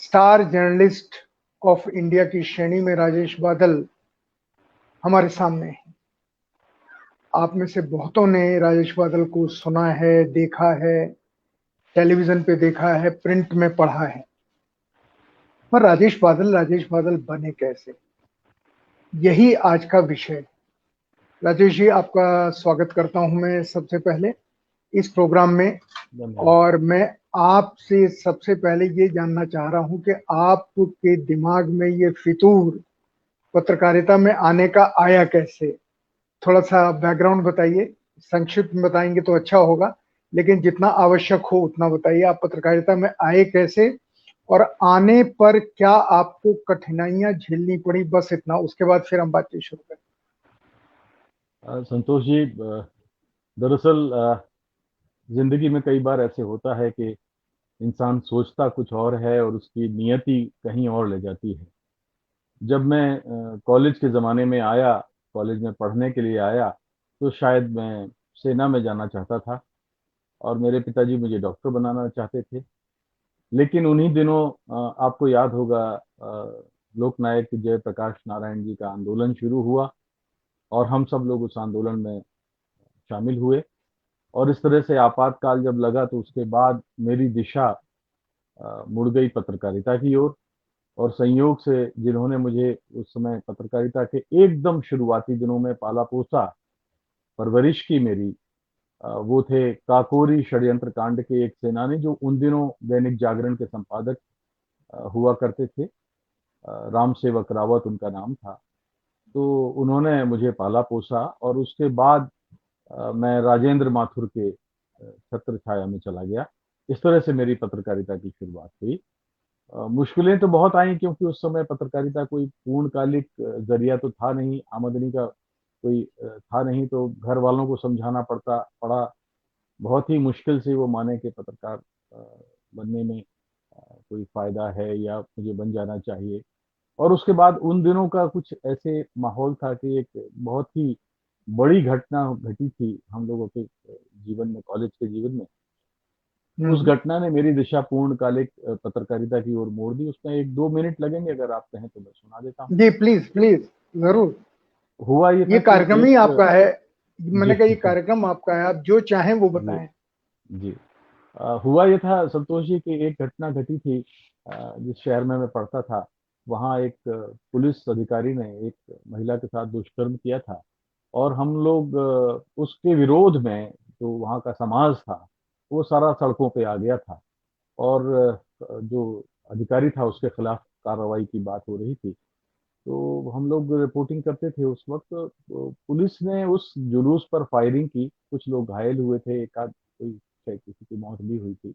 Star journalist of India की श्रेणी में राजेश बादल हमारे सामने हैं। आप में से बहुतों ने राजेश बादल को सुना है, देखा है, टेलीविजन पे देखा है, प्रिंट में पढ़ा है। पर राजेश बादल बने कैसे, यही आज का विषय है। राजेश जी, आपका स्वागत करता हूं मैं सबसे पहले इस प्रोग्राम में। धन्यवाद। और मैं आपसे सबसे पहले ये जानना चाह रहा हूं कि आपके दिमाग में ये फितूर पत्रकारिता में आने का आया कैसे। थोड़ा सा बैकग्राउंड बताइए, संक्षिप्त में बताएंगे तो अच्छा होगा, लेकिन जितना आवश्यक हो उतना बताइए। आप पत्रकारिता में आए कैसे और आने पर क्या आपको कठिनाइयां झेलनी पड़ी, बस इतना। उसके बाद फिर हम बातचीत शुरू करें। संतोष जी, दरअसल जिंदगी में कई बार ऐसे होता है कि इंसान सोचता कुछ और है और उसकी नियति कहीं और ले जाती है। जब मैं कॉलेज के ज़माने में आया, कॉलेज में पढ़ने के लिए आया, तो शायद मैं सेना में जाना चाहता था और मेरे पिताजी मुझे डॉक्टर बनाना चाहते थे। लेकिन उन्हीं दिनों आपको याद होगा, लोकनायक जयप्रकाश नारायण जी का आंदोलन शुरू हुआ और हम सब लोग उस आंदोलन में शामिल हुए। और इस तरह से आपातकाल जब लगा तो उसके बाद मेरी दिशा मुड़ गई पत्रकारिता की ओर। और संयोग से जिन्होंने मुझे उस समय पत्रकारिता के एकदम शुरुआती दिनों में पाला पोसा, परवरिश की मेरी, वो थे काकोरी षड्यंत्र कांड के एक सेनानी जो उन दिनों दैनिक जागरण के संपादक हुआ करते थे। राम सेवक रावत उनका नाम था। तो उन्होंने मुझे पाला पोसा और उसके बाद मैं राजेंद्र माथुर के छत्र छाया में चला गया। इस तरह से मेरी पत्रकारिता की शुरुआत हुई। मुश्किलें तो बहुत आई क्योंकि उस समय पत्रकारिता कोई पूर्णकालिक जरिया तो था नहीं, आमदनी का कोई था नहीं, तो घर वालों को समझाना पड़ा बहुत ही मुश्किल से वो माने कि पत्रकार बनने में कोई फायदा है या मुझे बन जाना चाहिए। और उसके बाद उन दिनों का कुछ ऐसे माहौल था कि एक बहुत ही बड़ी घटना घटी थी हम लोगों के जीवन में, कॉलेज के जीवन में। उस हम्म। घटना ने मेरी दिशा पूर्णकालिक पत्रकारिता की ओर मोड़ दी। उसमें 1-2 मिनट लगेंगे, अगर आप कहें तो मैं सुना देता हूँ। जी प्लीज प्लीज, जरूर। हुआ ये ये था कि कार्यक्रम ही एक आपका है। जी मैंने कहा ये कार्यक्रम आपका है, आप जो चाहें वो जी बताएं। जी। हुआ ये था संतोष जी कि एक घटना घटी थी जिस शहर में मैं पढ़ता था। वहाँ एक पुलिस अधिकारी ने एक महिला के साथ दुष्कर्म किया था। और हम लोग उसके विरोध में, जो वहाँ का समाज था, वो सारा सड़कों पे आ गया था। और जो अधिकारी था उसके खिलाफ कार्रवाई की बात हो रही थी। तो हम लोग रिपोर्टिंग करते थे उस वक्त। तो पुलिस ने उस जुलूस पर फायरिंग की, कुछ लोग घायल हुए थे, एक आध कोई शायद किसी की मौत भी हुई थी।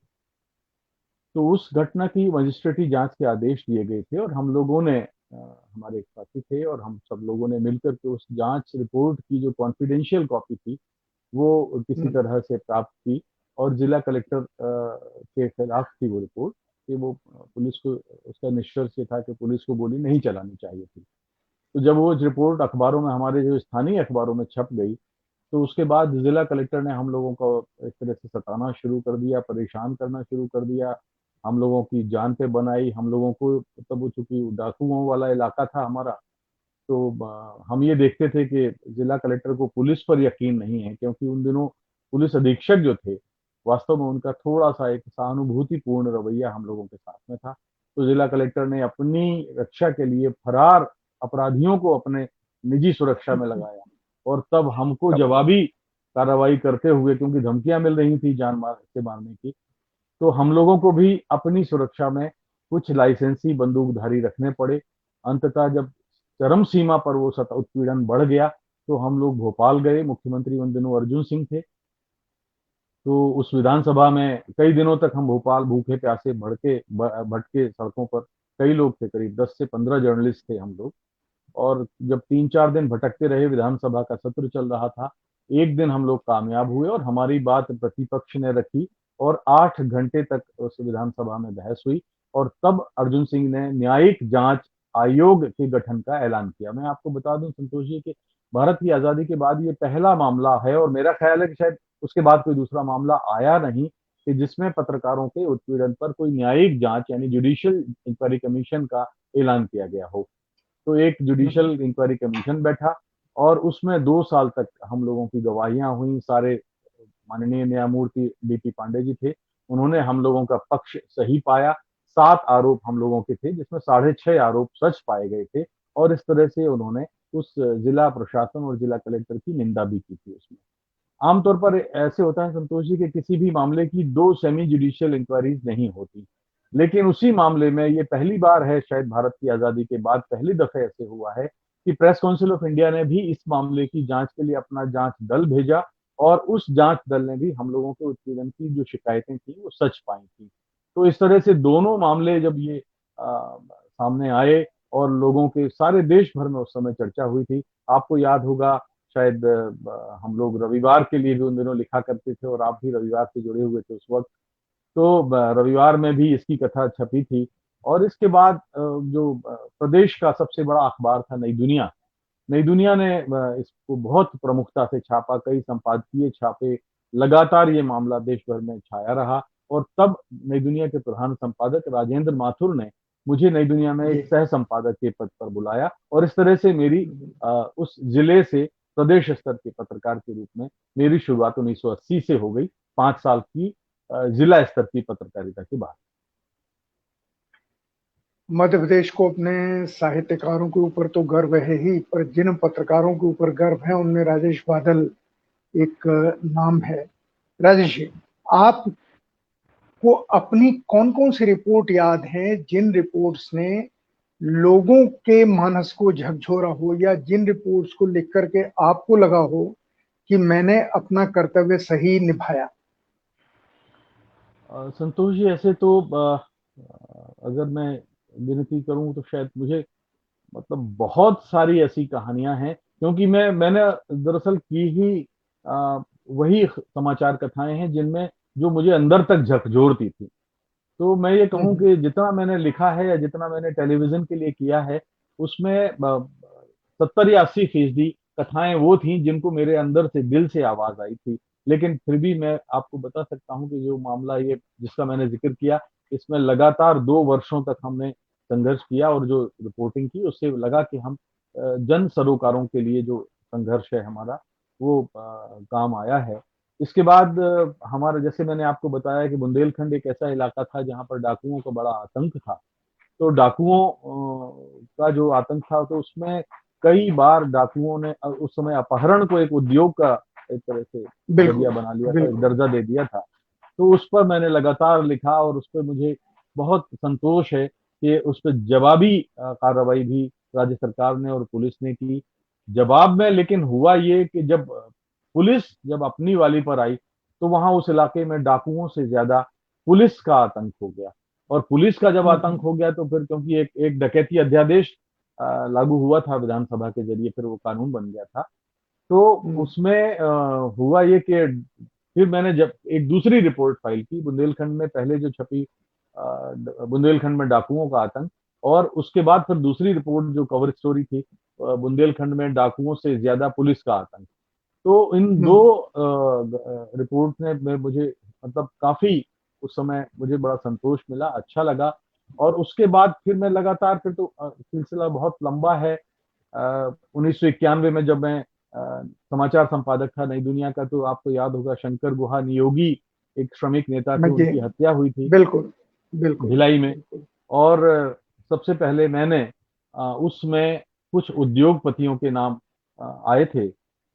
तो उस घटना की मजिस्ट्रेटी जांच के आदेश दिए गए थे और हम लोगों ने, हमारे एक साथी थे और हम सब लोगों ने मिलकर के उस जांच रिपोर्ट की जो कॉन्फिडेंशियल कॉपी थी वो किसी हम्म। तरह से प्राप्त की। और जिला कलेक्टर के खिलाफ थी वो रिपोर्ट कि वो पुलिस को, उसका निष्कर्ष ये था कि पुलिस को गोली नहीं चलानी चाहिए थी। तो जब वो रिपोर्ट अखबारों में, हमारे जो स्थानीय अखबारों में छप गई, तो उसके बाद जिला कलेक्टर ने हम लोगों को एक तरह से सताना शुरू कर दिया, परेशान करना शुरू कर दिया। हम लोगों की जान पे बनाई, हम लोगों को, तब वो चूंकि डाकुओं वाला इलाका था हमारा, तो हम ये देखते थे कि जिला कलेक्टर को पुलिस पर यकीन नहीं है, क्योंकि उन दिनों पुलिस अधीक्षक जो थे, वास्तव में उनका थोड़ा सा एक सहानुभूतिपूर्ण रवैया हम लोगों के साथ में था। तो जिला कलेक्टर ने अपनी रक्षा के लिए फरार अपराधियों को अपने निजी सुरक्षा में लगाया। और तब हमको जवाबी कार्रवाई करते हुए, क्योंकि धमकियां मिल रही थी जान मार से मारने की, तो हम लोगों को भी अपनी सुरक्षा में कुछ लाइसेंसी बंदूकधारी रखने पड़े। अंततः जब चरम सीमा पर वो उत्पीड़न बढ़ गया तो हम लोग भोपाल गए। मुख्यमंत्री उन दिनों अर्जुन सिंह थे। तो उस विधानसभा में कई दिनों तक हम भोपाल भूखे प्यासे भटके सड़कों पर। कई लोग थे, करीब 10 से 15 जर्नलिस्ट थे हम लोग। और जब 3-4 दिन भटकते रहे, विधानसभा का सत्र चल रहा था, एक दिन हम लोग कामयाब हुए और हमारी बात प्रतिपक्ष ने रखी और 8 घंटे तक उस विधानसभा में बहस हुई। और तब अर्जुन सिंह ने न्यायिक जांच आयोग के गठन का ऐलान किया। मैं आपको बता दूं संतोष जी कि भारत की आजादी के बाद ये पहला मामला है और मेरा ख्याल है कि शायद उसके बाद कोई दूसरा मामला आया नहीं कि जिसमें पत्रकारों के उत्पीड़न पर कोई न्यायिक जांच यानी जुडिशियल इंक्वायरी कमीशन का ऐलान किया गया हो। तो एक जुडिशियल इंक्वायरी कमीशन बैठा और उसमें 2 साल तक हम लोगों की गवाहियां हुई। सारे माननीय न्यायमूर्ति डीपी पांडे जी थे, उन्होंने हम लोगों का पक्ष सही पाया। 7 आरोप हम लोगों के थे, जिसमें 6.5 आरोप सच पाए गए थे, और इस तरह से उन्होंने उस जिला प्रशासन और जिला कलेक्टर की निंदा भी की थी उसमें। आमतौर पर ऐसे होता है संतोष जी कि किसी भी मामले की 2 सेमी जुडिशियल इंक्वायरीज नहीं होती, लेकिन उसी मामले में ये पहली बार है शायद भारत की आजादी के बाद पहली दफे ऐसे हुआ है कि प्रेस काउंसिल ऑफ इंडिया ने भी इस मामले की जांच के लिए अपना जांच दल भेजा, और उस जांच दल ने भी हम लोगों के उत्पीड़न की जो शिकायतें थी वो सच पाई थी। तो इस तरह से दोनों मामले जब ये सामने आए और लोगों के सारे देश भर में उस समय चर्चा हुई थी। आपको याद होगा शायद हम लोग रविवार के लिए भी उन दिनों लिखा करते थे, और आप भी रविवार से जुड़े हुए थे उस वक्त। तो रविवार में भी इसकी कथा छपी थी। और इसके बाद जो प्रदेश का सबसे बड़ा अखबार था नई दुनिया, नई दुनिया ने इसको बहुत प्रमुखता से छापा, कई संपादकीय छापे, लगातार ये मामला देश भर में छाया रहा। और तब नई दुनिया के प्रधान संपादक राजेंद्र माथुर ने मुझे नई दुनिया में एक जी। सह संपादक के पद पर बुलाया, और इस तरह से मेरी उस जिले से प्रदेश स्तर के पत्रकार के रूप में मेरी शुरुआत 1980 से हो गई, 5 साल की जिला स्तर की पत्रकारिता के बाद। मध्य प्रदेश को अपने साहित्यकारों के ऊपर तो गर्व है ही, पर जिन पत्रकारों के ऊपर गर्व है उनमें राजेश बादल एक नाम है। राजेश जी, आपको अपनी कौन कौन सी रिपोर्ट याद है जिन रिपोर्ट्स ने लोगों के मानस को झकझोरा हो, या जिन रिपोर्ट्स को लिख करके आपको लगा हो कि मैंने अपना कर्तव्य सही निभाया? संतोष जी, ऐसे तो अगर मैं गिनती करूं तो शायद मुझे मतलब बहुत सारी ऐसी कहानियां हैं, क्योंकि मैंने दरअसल की ही वही समाचार कथाएं हैं जिनमें जो मुझे अंदर तक झकझोरती थी। तो मैं ये कहूं हम्म। कि जितना मैंने लिखा है या जितना मैंने टेलीविजन के लिए किया है, उसमें 70 या 80% कथाएं वो थी जिनको मेरे अंदर से दिल से आवाज आई थी। लेकिन फिर भी मैं आपको बता सकता हूं कि जो मामला ये जिसका मैंने जिक्र किया, इसमें लगातार 2 वर्षों तक हमने संघर्ष किया, और जो रिपोर्टिंग की उससे लगा कि हम जन सरोकारों के लिए जो संघर्ष है हमारा वो काम आया है। इसके बाद हमारा, जैसे मैंने आपको बताया कि बुंदेलखंड एक ऐसा इलाका था जहां पर डाकुओं का बड़ा आतंक था। तो डाकुओं का जो आतंक था, तो उसमें कई बार डाकुओं ने उस समय अपहरण को एक उद्योग का एक तरह से जरिया बिल्कुल, बना लिया था, एक बिल्कुल। दर्जा दे दिया था। तो उस पर मैंने लगातार लिखा, और उस पर मुझे बहुत संतोष है कि उस पर जवाबी कार्रवाई भी राज्य सरकार ने और पुलिस ने की जवाब में। लेकिन हुआ ये कि जब पुलिस जब अपनी वाली पर आई, तो वहां उस इलाके में डाकुओं से ज्यादा पुलिस का आतंक हो गया। और पुलिस का जब आतंक हम्म। हो गया, तो फिर क्योंकि एक डकैती अध्यादेश लागू हुआ था विधानसभा के जरिए, फिर वो कानून बन गया था। तो हम्म। उसमें हुआ ये कि फिर मैंने जब एक दूसरी रिपोर्ट फाइल की बुंदेलखंड में, पहले जो छपी बुंदेलखंड में डाकुओं का आतंक, और उसके बाद फिर दूसरी रिपोर्ट जो कवर स्टोरी थी बुंदेलखंड में डाकुओं से ज्यादा पुलिस का आतंक। तो इन दो हम्म। रिपोर्ट ने मुझे मतलब काफी उस समय मुझे बड़ा संतोष मिला, अच्छा लगा। और उसके बाद फिर मैं लगातार, फिर तो सिलसिला बहुत लंबा है। 1991 में जब मैं समाचार संपादक था नई दुनिया का, तो आपको याद होगा शंकर गुहा नियोगी एक श्रमिक नेता थे, मैं जी। उनकी हत्या हुई थी बिल्कुल, बिल्कुल। भिलाई में। बिल्कुल। और सबसे पहले मैंने उसमें कुछ उद्योगपतियों के नाम आए थे,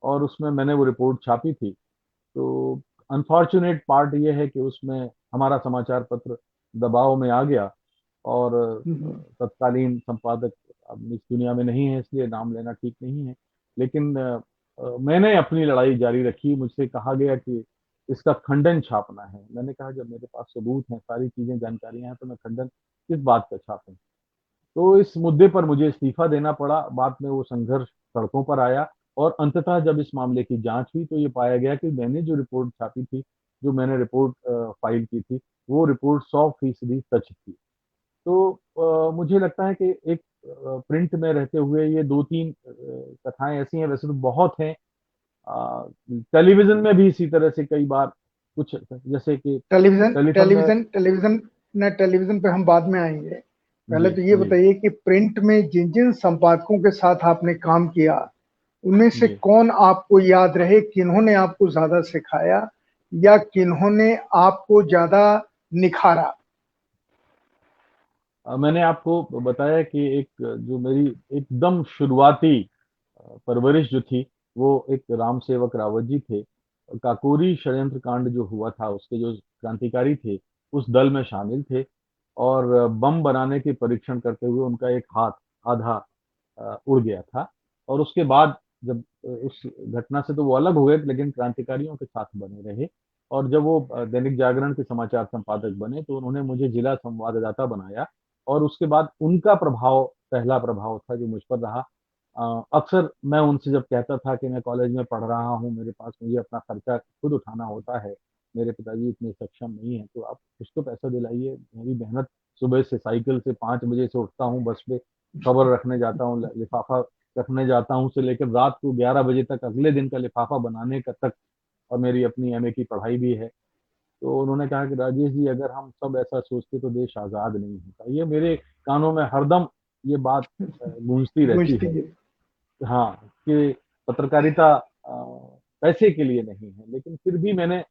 और उसमें मैंने वो रिपोर्ट छापी थी। तो अनफॉर्चुनेट पार्ट ये है कि उसमें हमारा समाचार पत्र दबाव में आ गया, और हम्म। तत्कालीन संपादक अब इस दुनिया में नहीं है, इसलिए नाम लेना ठीक नहीं है। लेकिन मैंने अपनी लड़ाई जारी रखी। मुझसे कहा गया कि इसका खंडन छापना है। मैंने कहा जब मेरे पास सबूत हैं, सारी चीजें जानकारियां हैं, तो मैं खंडन किस बात का छापूं। तो इस मुद्दे पर मुझे इस्तीफा देना पड़ा। बाद में वो संघर्ष सड़कों पर आया, और अंततः जब इस मामले की जांच हुई, तो ये पाया गया कि मैंने जो रिपोर्ट छापी थी, जो मैंने रिपोर्ट फाइल की थी, वो रिपोर्ट 100% सच थी। तो मुझे लगता है कि एक प्रिंट में रहते हुए ये 2-3 कथाएं ऐसी हैं, वैसे तो बहुत हैं। टेलीविजन में भी इसी तरह से कई बार कुछ जैसे कि टेलीविजन टेलीफोन में। टेलीविजन टेलीविजन टेलीविजन पे हम बाद में आएंगे। पहले जी तो ये जी बताइए कि प्रिंट में जिन जिन संपादकों के साथ आपने काम किया, उनमें से जी। कौन आपको याद रहे, किन्होंने आपको ज्यादा सिखाया या किन्होंने आपको ज्यादा निखारा? मैंने आपको बताया कि एक जो मेरी एकदम शुरुआती परवरिश जो थी, वो एक राम सेवक रावत जी थे। काकोरी षड्यंत्र कांड जो हुआ था, उसके जो क्रांतिकारी थे, उस दल में शामिल थे। और बम बनाने के परीक्षण करते हुए उनका एक हाथ आधा उड़ गया था। और उसके बाद जब उस घटना से तो वो अलग हो गए, लेकिन क्रांतिकारियों के साथ बने रहे। और जब वो दैनिक जागरण के समाचार संपादक बने, तो उन्होंने मुझे जिला संवाददाता बनाया। और उसके बाद उनका प्रभाव, पहला प्रभाव था जो मुझ पर रहा। अक्सर मैं उनसे जब कहता था कि मैं कॉलेज में पढ़ रहा हूँ, मेरे पास मुझे अपना खर्चा खुद उठाना होता है, मेरे पिताजी इतने सक्षम नहीं है, तो आप कुछ तो पैसा दिलाइए, मेरी मेहनत। सुबह से साइकिल से 5 बजे से उठता हूँ, बस पे खबर रखने जाता हूँ, लिफाफा रखने जाता हूँ, से लेकर रात को 11 बजे तक अगले दिन का लिफाफा बनाने का तक। और मेरी अपनी एमए की पढ़ाई भी है। तो उन्होंने कहा कि राजेश जी, अगर हम सब ऐसा सोचते तो देश आज़ाद नहीं होता। ये मेरे कानों में हरदम ये बात गूंजती रहती गूंजती है। है। हाँ, कि पत्रकारिता पैसे के लिए नहीं है। लेकिन फिर भी मैंने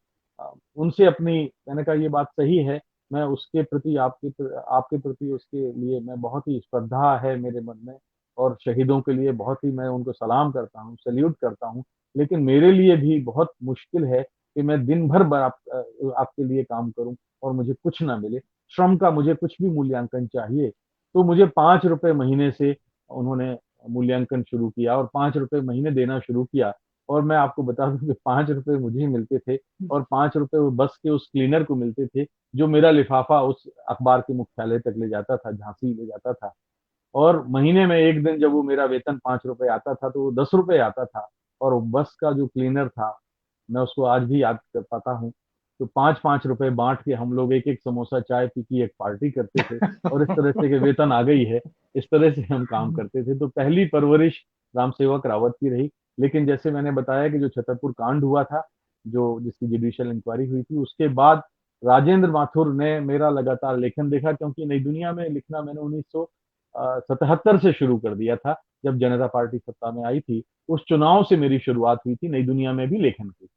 उनसे अपनी, मैंने कहा ये बात सही है। मैं उसके प्रति, आपके प्रति, उसके लिए मैं बहुत ही श्रद्धा है मेरे मन में। और शहीदों के लिए बहुत ही मैं उनको सलाम करता हूँ, सैल्यूट करता हूँ। लेकिन मेरे लिए भी बहुत मुश्किल है कि मैं दिन भर आपके लिए काम करूं और मुझे कुछ ना मिले। श्रम का मुझे कुछ भी मूल्यांकन चाहिए। तो मुझे 5 रुपए महीने से उन्होंने मूल्यांकन शुरू किया और 5 रुपए महीने देना शुरू किया। और मैं आपको बता दूं कि 5 रुपए मुझे ही मिलते थे, और 5 रुपए बस के उस क्लीनर को मिलते थे, जो मेरा लिफाफा उस अखबार के मुख्यालय तक ले जाता था, झांसी ले जाता था। और महीने में एक दिन जब वो मेरा वेतन 5 रुपए आता था, तो वो 10 रुपए आता था। और वो बस का जो क्लीनर था, मैं उसको आज भी याद कर पाता हूँ। तो 5-5 रुपए बांट के हम लोग एक एक समोसा चाय पी की एक पार्टी करते थे। और इस तरह से कि वेतन आ गई है, इस तरह से हम काम करते थे। तो पहली परवरिश राम सेवक रावत की रही। लेकिन जैसे मैंने बताया कि जो छतरपुर कांड हुआ था, जो जिसकी जुडिशियल इंक्वायरी हुई थी, उसके बाद राजेंद्र माथुर ने मेरा लगातार लेखन देखा, क्योंकि नई दुनिया में लिखना मैंने 1977 से शुरू कर दिया था, जब जनता पार्टी सत्ता में आई थी। उस चुनाव से मेरी शुरुआत हुई थी नई दुनिया में भी लेखन की।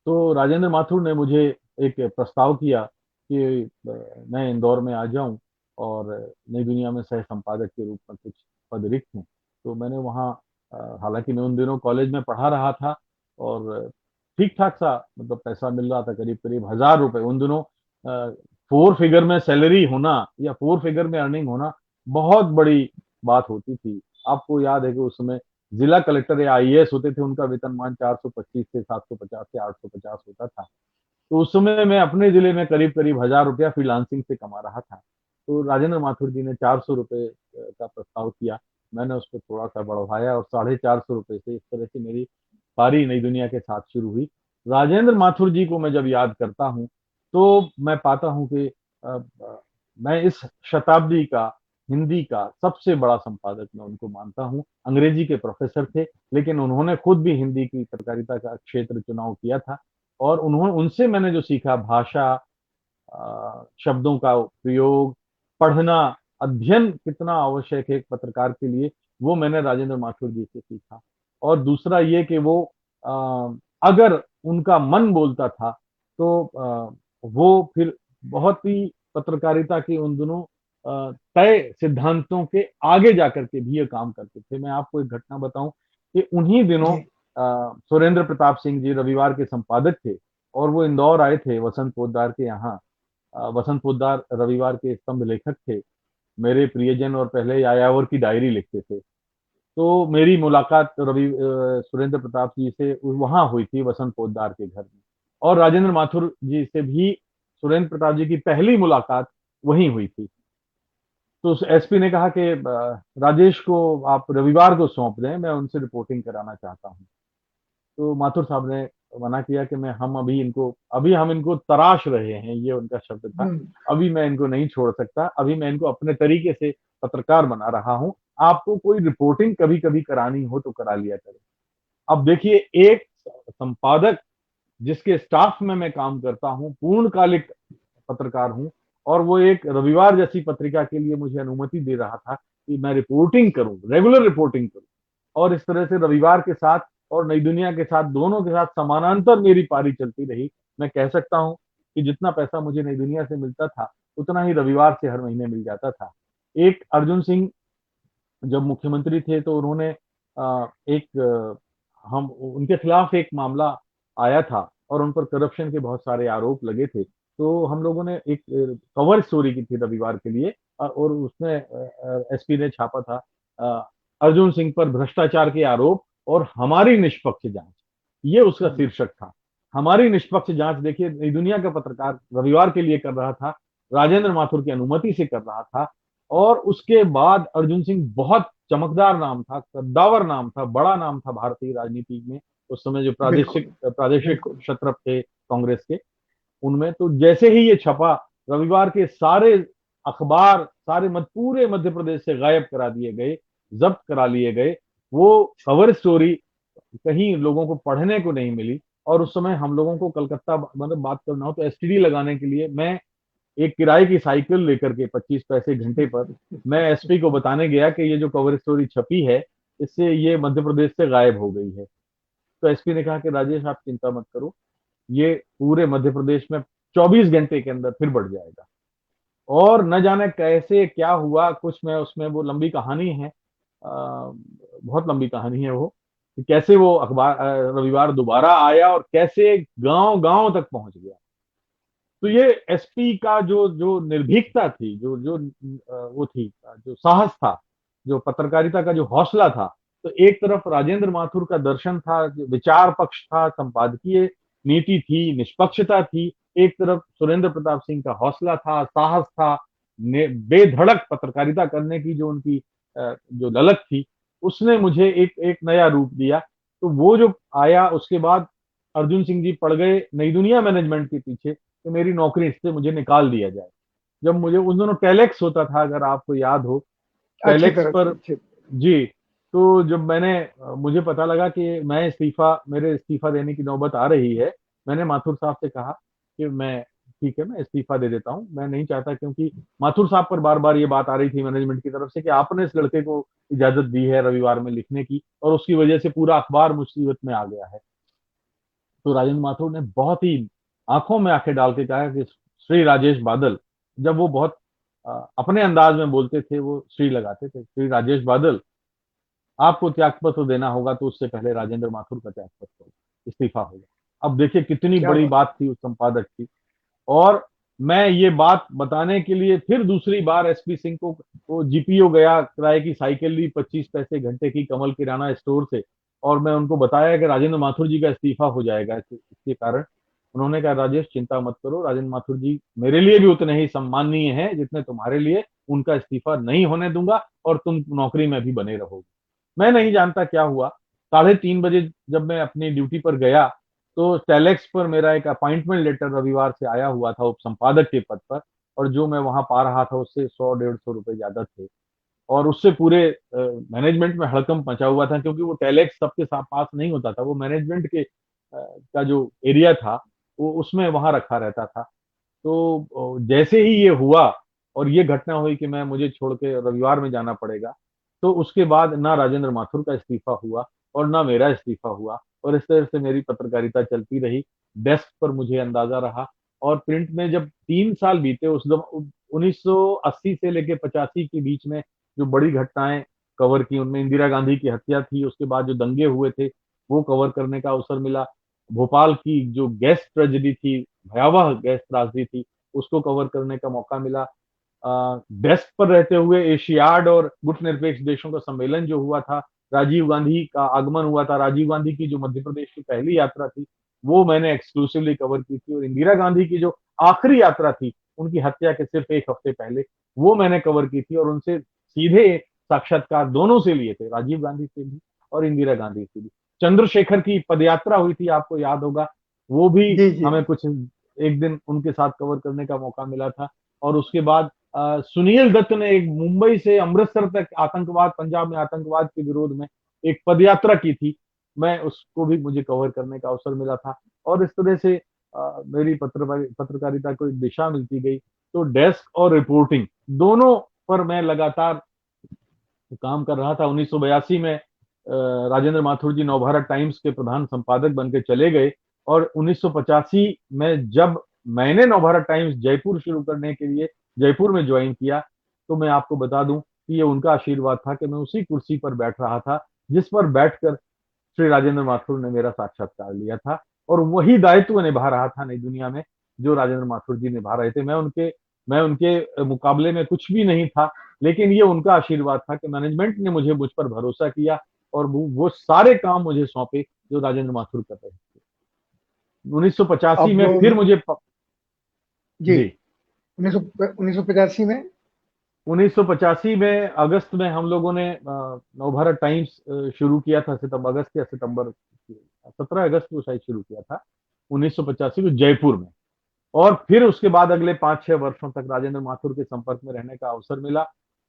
तो राजेंद्र माथुर ने मुझे एक प्रस्ताव किया कि मैं इंदौर में आ जाऊं और नई दुनिया में सह संपादक के रूप में कुछ पद रिक्त हैं। तो मैंने वहाँ, हालांकि मैं उन दिनों कॉलेज में पढ़ा रहा था, और ठीक ठाक सा मतलब पैसा मिल रहा था, करीब करीब 1000 रुपए उन दिनों। 4 फिगर में सैलरी होना या 4 फिगर में अर्निंग होना बहुत बड़ी बात होती थी। आपको याद है कि उस समय जिला कलेक्टर या आईएएस होते थे, उनका वेतनमान 425 से 750 से 850 होता था। तो उस समय मैं अपने जिले में करीब करीब 1000 रुपया फ्रीलांसिंग से कमा रहा था। तो राजेंद्र माथुर जी ने 400 रुपये का प्रस्ताव किया। मैंने उसको थोड़ा सा बढ़वाया और 450 रुपये से इस तरह से मेरी पारी नई दुनिया के साथ शुरू हुई। राजेंद्र माथुर जी को मैं जब याद करता हूँ, तो मैं पाता हूँ कि मैं इस शताब्दी का हिंदी का सबसे बड़ा संपादक मैं उनको मानता हूँ। अंग्रेजी के प्रोफेसर थे, लेकिन उन्होंने खुद भी हिंदी की पत्रकारिता का क्षेत्र चुनाव किया था। और उन्होंने, उनसे मैंने जो सीखा, भाषा, शब्दों का प्रयोग, पढ़ना, अध्ययन कितना आवश्यक है एक पत्रकार के लिए, वो मैंने राजेंद्र माथुर जी से सीखा। और दूसरा ये कि वो अगर उनका मन बोलता था, तो वो फिर बहुत ही पत्रकारिता के उन दोनों तय सिद्धांतों के आगे जाकर के भी ये काम करते थे। मैं आपको एक घटना बताऊं कि उन्हीं दिनों जी। सुरेंद्र प्रताप सिंह जी रविवार के संपादक थे, और वो इंदौर आए थे वसंत पोद्दार के यहाँ। वसंत पोद्दार रविवार के स्तंभ लेखक थे, मेरे प्रियजन, और पहले यायावर की डायरी लिखते थे। तो मेरी मुलाकात सुरेंद्र प्रताप जी से वहां हुई थी, वसंत पोद्दार के घर में। और राजेंद्र माथुर जी से भी सुरेंद्र प्रताप जी की पहली मुलाकात वहीं हुई थी। तो उस एसपी ने कहा कि राजेश को आप रविवार को सौंप दें, मैं उनसे रिपोर्टिंग कराना चाहता हूँ। तो माथुर साहब ने मना किया कि मैं हम अभी इनको अभी हम इनको तराश रहे हैं, ये उनका शब्द था। हम्म। अभी मैं इनको नहीं छोड़ सकता, अभी मैं इनको अपने तरीके से पत्रकार बना रहा हूं। आपको कोई रिपोर्टिंग कभी कभी करानी हो तो करा लिया करें। अब देखिए, एक संपादक जिसके स्टाफ में मैं काम करता हूं, पूर्णकालिक पत्रकार हूं, और वो एक रविवार जैसी पत्रिका के लिए मुझे अनुमति दे रहा था कि मैं रिपोर्टिंग करूं, रेगुलर रिपोर्टिंग करूं। और इस तरह से रविवार के साथ और नई दुनिया के साथ, दोनों के साथ समानांतर मेरी पारी चलती रही। मैं कह सकता हूं कि जितना पैसा मुझे नई दुनिया से मिलता था, उतना ही रविवार से हर महीने मिल जाता था। एक अर्जुन सिंह जब मुख्यमंत्री थे तो उन्होंने एक हम उनके खिलाफ एक मामला आया था और उन पर करप्शन के बहुत सारे आरोप लगे थे। तो हम लोगों ने एक कवर स्टोरी की थी रविवार के लिए, और उसमें एसपी ने छापा था अर्जुन सिंह पर भ्रष्टाचार के आरोप और हमारी निष्पक्ष जांच, ये उसका शीर्षक था। हमारी निष्पक्ष जांच, देखिए नई दुनिया का पत्रकार रविवार के लिए कर रहा था, राजेंद्र माथुर की अनुमति से कर रहा था। और उसके बाद अर्जुन सिंह बहुत चमकदार नाम था, कद्दावर नाम था, बड़ा नाम था भारतीय राजनीति में उस समय, जो प्रादेशिक बिल्कुल प्रादेशिक बिल्कुल। क्षत्रप थे कांग्रेस के, उनमें। तो जैसे ही ये छपा, रविवार के सारे अखबार, सारे पूरे मध्य प्रदेश से गायब करा दिए गए, जब्त करा लिए गए। वो कवर स्टोरी कहीं लोगों को पढ़ने को नहीं मिली। और उस समय हम लोगों को कलकत्ता, मतलब बात करना हो तो एसटीडी लगाने के लिए मैं एक किराए की साइकिल लेकर के 25 पैसे घंटे पर मैं एसपी को बताने गया कि ये जो कवर स्टोरी छपी है, इससे ये मध्य प्रदेश से गायब हो गई है। तो एसपी ने कहा कि राजेश आप चिंता मत करो, ये पूरे मध्य प्रदेश में 24 घंटे के अंदर फिर बढ़ जाएगा। और न जाने कैसे क्या हुआ, कुछ में उसमें वो लंबी कहानी है, बहुत लंबी कहानी है वो, कि कैसे वो अखबार रविवार दोबारा आया और कैसे गांव गांव तक पहुंच गया। तो ये एसपी का जो जो निर्भीकता थी, जो जो वो थी, जो साहस था, जो पत्रकारिता का जो हौसला था। तो एक तरफ राजेंद्र माथुर का दर्शन था, विचार पक्ष था, संपादकीय नीति थी, निष्पक्षता थी। एक तरफ सुरेंद्र प्रताप सिंह का हौसला था, साहस था, बेधड़क पत्रकारिता करने की जो उनकी जो ललक थी, उसने मुझे एक एक नया रूप दिया। तो वो जो आया, उसके बाद अर्जुन सिंह जी पड़ गए नई दुनिया मैनेजमेंट के पीछे कि मेरी नौकरी से मुझे निकाल दिया जाए। जब मुझे उन दोनों टेलेक्स होता था, अगर आपको याद हो, अच्छी टेलेक्स तरह से पर। अच्छी। जी। तो जब मुझे पता लगा कि मेरे इस्तीफा देने की नौबत आ रही है, मैंने माथुर साहब से कहा कि मैं ठीक है, मैं इस्तीफा दे देता हूँ, मैं नहीं चाहता, क्योंकि माथुर साहब पर बार बार ये बात आ रही थी मैनेजमेंट की तरफ से कि आपने इस लड़के को इजाजत दी है रविवार में लिखने की, और उसकी वजह से पूरा अखबार मुसीबत में आ गया है। तो राजेंद्र माथुर ने बहुत ही आंखों में आंखें डाल के कहा कि श्री राजेश बादल, जब वो बहुत अपने अंदाज में बोलते थे, वो श्री लगाते थे, श्री राजेश बादल, आपको त्यागपत्र देना होगा तो उससे पहले राजेंद्र माथुर का त्यागपत्र होगा, इस्तीफा होगा। अब देखिए कितनी क्या बड़ी बात। बात थी उस संपादक की। और मैं ये बात बताने के लिए फिर दूसरी बार एसपी सिंह को, वो जीपीओ गया, किराए की साइकिल ली 25 पैसे घंटे की कमल किराना स्टोर से, और मैं उनको बताया कि राजेंद्र माथुर जी का इस्तीफा हो जाएगा इसके कारण। उन्होंने कहा राजेश चिंता मत करो, राजेंद्र माथुर जी मेरे लिए भी उतने ही सम्माननीय हैं जितने तुम्हारे लिए, उनका इस्तीफा नहीं होने दूंगा और तुम नौकरी में भी बने रहोगे। मैं नहीं जानता क्या हुआ, 3:30 बजे जब मैं अपनी ड्यूटी पर गया, तो टेलेक्स पर मेरा एक अपॉइंटमेंट लेटर रविवार से आया हुआ था उप संपादक के पद पर, और जो मैं वहां पा रहा था उससे 100-150 रुपए ज्यादा थे। और उससे पूरे मैनेजमेंट में हड़कंप मचा हुआ था, क्योंकि वो टेलेक्स सबके साथ पास नहीं होता था, वो मैनेजमेंट के का जो एरिया था वो उसमें वहां रखा रहता था। तो जैसे ही ये हुआ और ये घटना हुई कि मैं मुझे छोड़ के रविवार में जाना पड़ेगा, तो उसके बाद ना राजेंद्र माथुर का इस्तीफा हुआ और ना मेरा इस्तीफा हुआ, और इस तरह से मेरी पत्रकारिता चलती रही। डेस्क पर मुझे अंदाजा रहा। और प्रिंट में जब 3 साल बीते, उस 1980 से लेके 85 के बीच में जो बड़ी घटनाएं कवर की, उनमें इंदिरा गांधी की हत्या थी, उसके बाद जो दंगे हुए थे वो कवर करने का अवसर मिला। भोपाल की जो गैस ट्रेजेडी थी, भयावह गैस त्रासदी थी, उसको कवर करने का मौका मिला। डेस्क पर रहते हुए एशियाड और गुट निरपेक्ष देशों का सम्मेलन जो हुआ था, राजीव गांधी का आगमन हुआ था, राजीव गांधी की जो मध्य प्रदेश की पहली यात्रा थी वो मैंने एक्सक्लूसिवली कवर की थी, और इंदिरा गांधी की जो आखिरी यात्रा थी उनकी हत्या के सिर्फ एक हफ्ते पहले, वो मैंने कवर की थी, और उनसे सीधे साक्षात्कार दोनों से लिए थे, राजीव गांधी से भी और इंदिरा गांधी से भी। चंद्रशेखर की पदयात्रा हुई थी, आपको याद होगा, वो भी जी जी। हमें कुछ एक दिन उनके साथ कवर करने का मौका मिला था। और उसके बाद सुनील दत्त ने एक मुंबई से अमृतसर तक आतंकवाद, पंजाब में आतंकवाद के विरोध में एक पदयात्रा की थी, मैं उसको भी मुझे कवर करने का अवसर मिला था। और इस तरह से मेरी पत्रकारिता को एक दिशा मिलती गई। तो डेस्क और रिपोर्टिंग दोनों पर मैं लगातार काम कर रहा था। 1982 में राजेंद्र माथुर जी नवभारत टाइम्स के प्रधान संपादक बन के चले गए, और 1985 में जब मैंने नवभारत टाइम्स जयपुर शुरू करने के लिए जयपुर में ज्वाइन किया, तो मैं आपको बता दूं कि ये उनका आशीर्वाद था कि मैं उसी कुर्सी पर बैठ रहा था जिस पर बैठकर श्री राजेंद्र माथुर ने मेरा साक्षात्कार लिया था, और वही दायित्व निभा रहा था नई दुनिया में जो राजेंद्र माथुर जी निभा रहे थे। मैं उनके मुकाबले में कुछ भी नहीं था, लेकिन ये उनका आशीर्वाद था कि मैनेजमेंट ने मुझ पर भरोसा किया और वो सारे काम मुझे सौंपे जो राजेंद्र माथुर कर रहे थे। 1985 अब में फिर मुझे जी, जी, 1985 में 1985 में अगस्त में हम लोगों ने नवभारत टाइम्स शुरू किया था। सितंबर, अगस्त या सितंबर, 17 अगस्त को शायद शुरू किया था 1985 को जयपुर में। और फिर उसके बाद अगले 5-6 वर्षों तक राजेंद्र माथुर के संपर्क में रहने का अवसर मिला।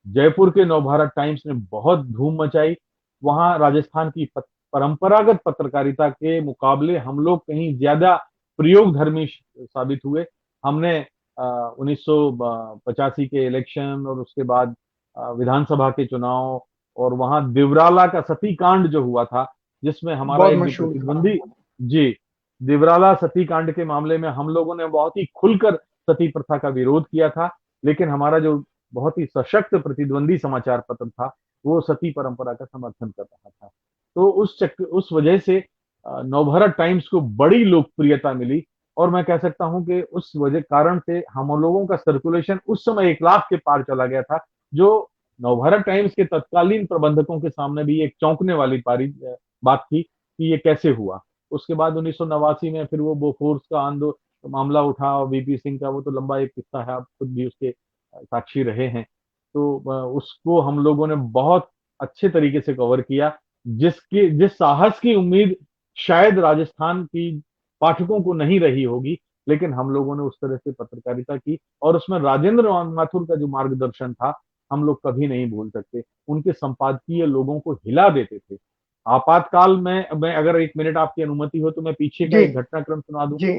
जयपुर के नवभारत टाइम्स ने बहुत धूम मचाई। वहां राजस्थान की परंपरागत पत्रकारिता के मुकाबले हम लोग कहीं ज्यादा प्रयोगधर्मी साबित हुए। हमने 1985 के इलेक्शन और उसके बाद विधानसभा के चुनाव, और वहां दिवराला का सती कांड जो हुआ था, जिसमें हमारा बहुत एक जो मशहूर था। प्रतिद्वंदी, जी, दिवराला सती कांड के मामले में हम लोगों ने बहुत ही खुलकर सती प्रथा का विरोध किया था, लेकिन हमारा जो बहुत ही सशक्त प्रतिद्वंदी समाचार पत्र था वो सती परंपरा का समर्थन कर रहा था। तो उस वजह से नवभारत टाइम्स को बड़ी लोकप्रियता मिली, और मैं कह सकता हूं कि उस वजह कारण से हम लोगों का सर्कुलेशन उस समय 1 लाख के पार चला गया था, जो नवभारत टाइम्स के तत्कालीन प्रबंधकों के सामने भी एक चौंकने वाली बात थी कि ये कैसे हुआ। उसके बाद 1989 में फिर वो बोफोर्स का आंदोलन मामला उठा, और वीपी सिंह का वो तो लंबा एक किस्सा है, आप खुद भी उसके साक्षी रहे हैं। तो उसको हम लोगों ने बहुत अच्छे तरीके से कवर किया, जिस साहस की उम्मीद शायद राजस्थान की पाठकों को नहीं रही होगी, लेकिन हम लोगों ने उस तरह से पत्रकारिता की, और उसमें राजेंद्र माथुर का जो मार्गदर्शन था हम लोग कभी नहीं भूल सकते। उनके संपादकीय लोगों को हिला देते थे। आपातकाल में, मैं अगर 1 मिनट आपकी अनुमति हो तो मैं पीछे का जी, एक घटनाक्रम सुना दूं। जी,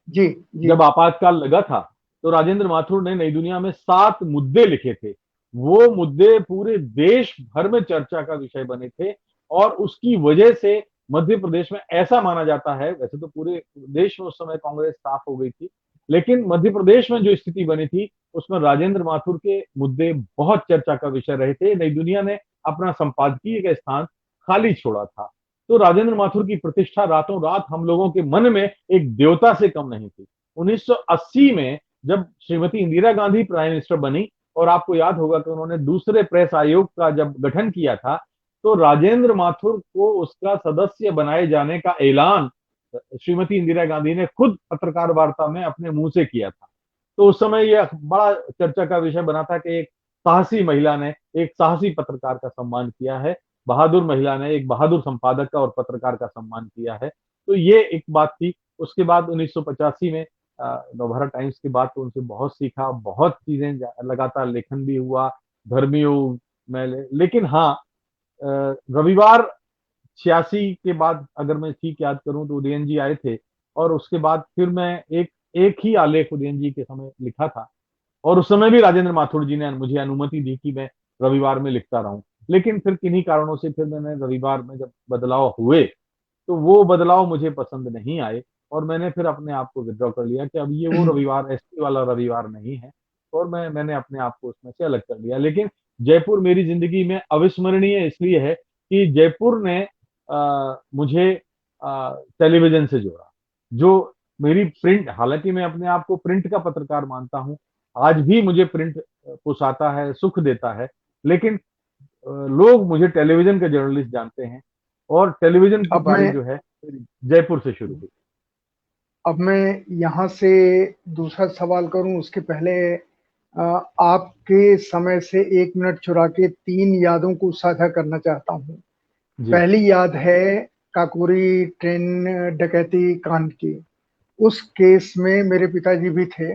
जी, जी, जब आपातकाल लगा था तो राजेंद्र माथुर ने नई दुनिया में 7 मुद्दे लिखे थे। वो मुद्दे पूरे देश भर में चर्चा का विषय बने थे, और उसकी वजह से मध्य प्रदेश में ऐसा माना जाता है, वैसे तो पूरे देश में उस समय कांग्रेस साफ हो गई थी, लेकिन मध्य प्रदेश में जो स्थिति बनी थी उसमें राजेंद्र माथुर के मुद्दे बहुत चर्चा का विषय रहे थे। नई दुनिया ने अपना संपादकीय का स्थान खाली छोड़ा था। तो राजेंद्र माथुर की प्रतिष्ठा रातों रात हम लोगों के मन में एक देवता से कम नहीं थी। 1980 में जब श्रीमती इंदिरा गांधी प्राइम मिनिस्टर बनी, और आपको याद होगा कि उन्होंने दूसरे प्रेस आयोग का जब गठन किया था, तो राजेंद्र माथुर को उसका सदस्य बनाए जाने का ऐलान श्रीमती इंदिरा गांधी ने खुद पत्रकार वार्ता में अपने मुंह से किया था। तो उस समय यह बड़ा चर्चा का विषय बना था कि एक साहसी महिला ने एक साहसी पत्रकार का सम्मान किया है, बहादुर महिला ने एक बहादुर संपादक का और पत्रकार का सम्मान किया है। तो ये एक बात थी। उसके बाद 1985 में नवभारत टाइम्स की बात, तो उनसे बहुत सीखा, बहुत चीजें, लगातार लेखन भी हुआ धर्मियों में। लेकिन हाँ, रविवार 86 के बाद अगर मैं ठीक याद करूं तो उदयन जी आए थे, और उसके बाद फिर मैं एक एक ही आलेख उदयन जी के समय लिखा था, और उस समय भी राजेंद्र माथुर जी ने मुझे अनुमति दी कि मैं रविवार में लिखता रहूं। लेकिन फिर किन्हीं कारणों से फिर मैंने रविवार में जब बदलाव हुए तो वो बदलाव मुझे पसंद नहीं आए, और मैंने फिर अपने आप को विड्रॉ कर लिया कि अब ये वो रविवार एसटी वाला रविवार नहीं है, और मैंने अपने आप को उसमें से अलग कर लिया। लेकिन जयपुर मेरी जिंदगी में अविस्मरणीय इसलिए है कि जयपुर ने मुझे टेलीविजन से जोड़ा। जो मेरी प्रिंट, हालांकि मैं अपने आप को प्रिंट का पत्रकार मानता हूं, आज भी मुझे प्रिंट पोसाता है, सुख देता है, लेकिन लोग मुझे टेलीविजन के जर्नलिस्ट जानते हैं, और टेलीविजन की अब पारी मैं जो है जयपुर से शुरू हुई। अब मैं यहाँ से दूसरा सवाल करूं उसके पहले आपके समय से 1 मिनट चुरा के 3 यादों को साझा करना चाहता हूँ। जी। पहली याद है काकोरी ट्रेन डकैती कांड की। उस केस में मेरे पिताजी भी थे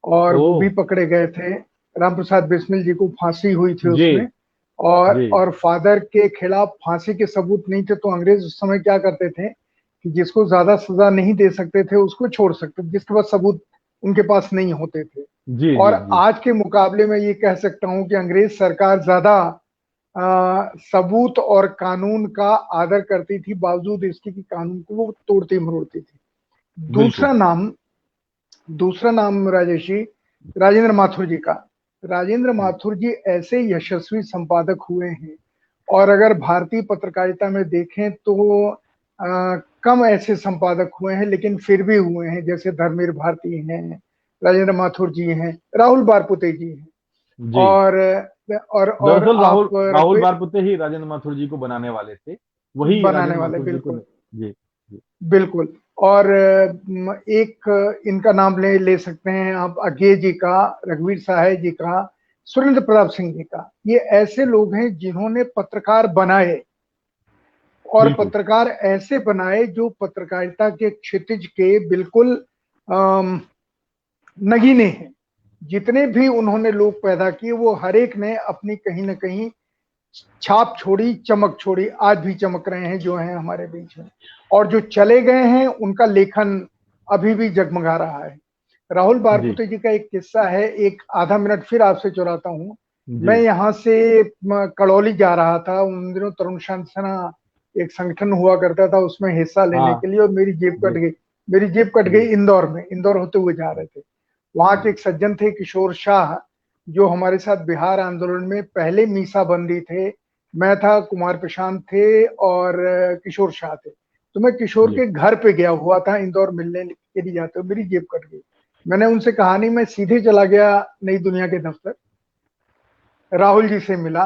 और ओ। वो भी पकड़े गए थे। राम प्रसाद बिस्मिल जी को फांसी हुई थी जी। उसमें, जी और फादर के खिलाफ फांसी के सबूत नहीं थे, तो अंग्रेज उस समय क्या करते थे कि जिसको ज्यादा सजा नहीं दे सकते थे उसको छोड़ सकते थे, जिसके पास सबूत उनके पास नहीं होते थे। जी और जी जी आज के मुकाबले में ये कह सकता हूं कि अंग्रेज सरकार ज्यादा सबूत और कानून का आदर करती थी, बावजूद इसके कि कानून को वो तोड़ती मरोड़ती थी। बिल्कुल। दूसरा नाम दूसरा नाम राजेश जी, राजेंद्र माथुर जी का। राजेंद्र माथुर जी ऐसे यशस्वी संपादक हुए हैं, और अगर भारतीय पत्रकारिता में देखें तो कम ऐसे संपादक हुए हैं, लेकिन फिर भी हुए हैं, जैसे धर्मवीर भारती हैं, राजेंद्र माथुर जी हैं, राहुल बारपुते जी हैं, जी, और और दरअसल राहुल आप राहुल रघुवीर बारपुते ही राजेंद्र माथुर जी को बनाने वाले थे, वही बनाने राजेंद्र वाले, माथुर जी को। बिल्कुल जी जी बिल्कुल। और एक इनका नाम ले सकते हैं आप, अज्ञे जी का, रघुवीर साहे जी का, सुरेंद्र प्रताप सिंह जी का। ये ऐसे लोग हैं जिन्होंने पत्रकार बनाए, और बिल्कुल। पत्रकार ऐसे बनाए जो पत्रकारिता के क्षितिज के बिल्कुल अम, नगीने हैं। जितने भी उन्होंने लोग पैदा किए, वो हर एक ने अपनी कहीं ना कहीं छाप छोड़ी, चमक छोड़ी, आज भी चमक रहे हैं जो हैं हमारे बीच में। और जो चले गए हैं उनका लेखन अभी भी जगमगा रहा है। राहुल जी बारपुते जी का एक किस्सा है, एक आधा मिनट फिर आपसे चुराता हूँ। जी मैं यहाँ से कड़ौली जा रहा था, उन दिनों तरुण शांतना एक संगठन हुआ करता था, उसमें हिस्सा लेने हाँ के लिए, और मेरी जेब कट जी गई। मेरी जेब कट जी गई इंदौर में, इंदौर होते हुए जा रहे थे। वहां के एक सज्जन थे किशोर शाह, जो हमारे साथ बिहार आंदोलन में पहले मीसा बंदी थे। मैं था, कुमार प्रशांत थे, और किशोर शाह थे। तो मैं किशोर जी के घर पे गया हुआ था इंदौर, मिलने के लिए जाते हुए मेरी जेब कट गई। मैंने उनसे कहा नहीं, मैं सीधे चला गया नई दुनिया के दफ्तर, राहुल जी से मिला।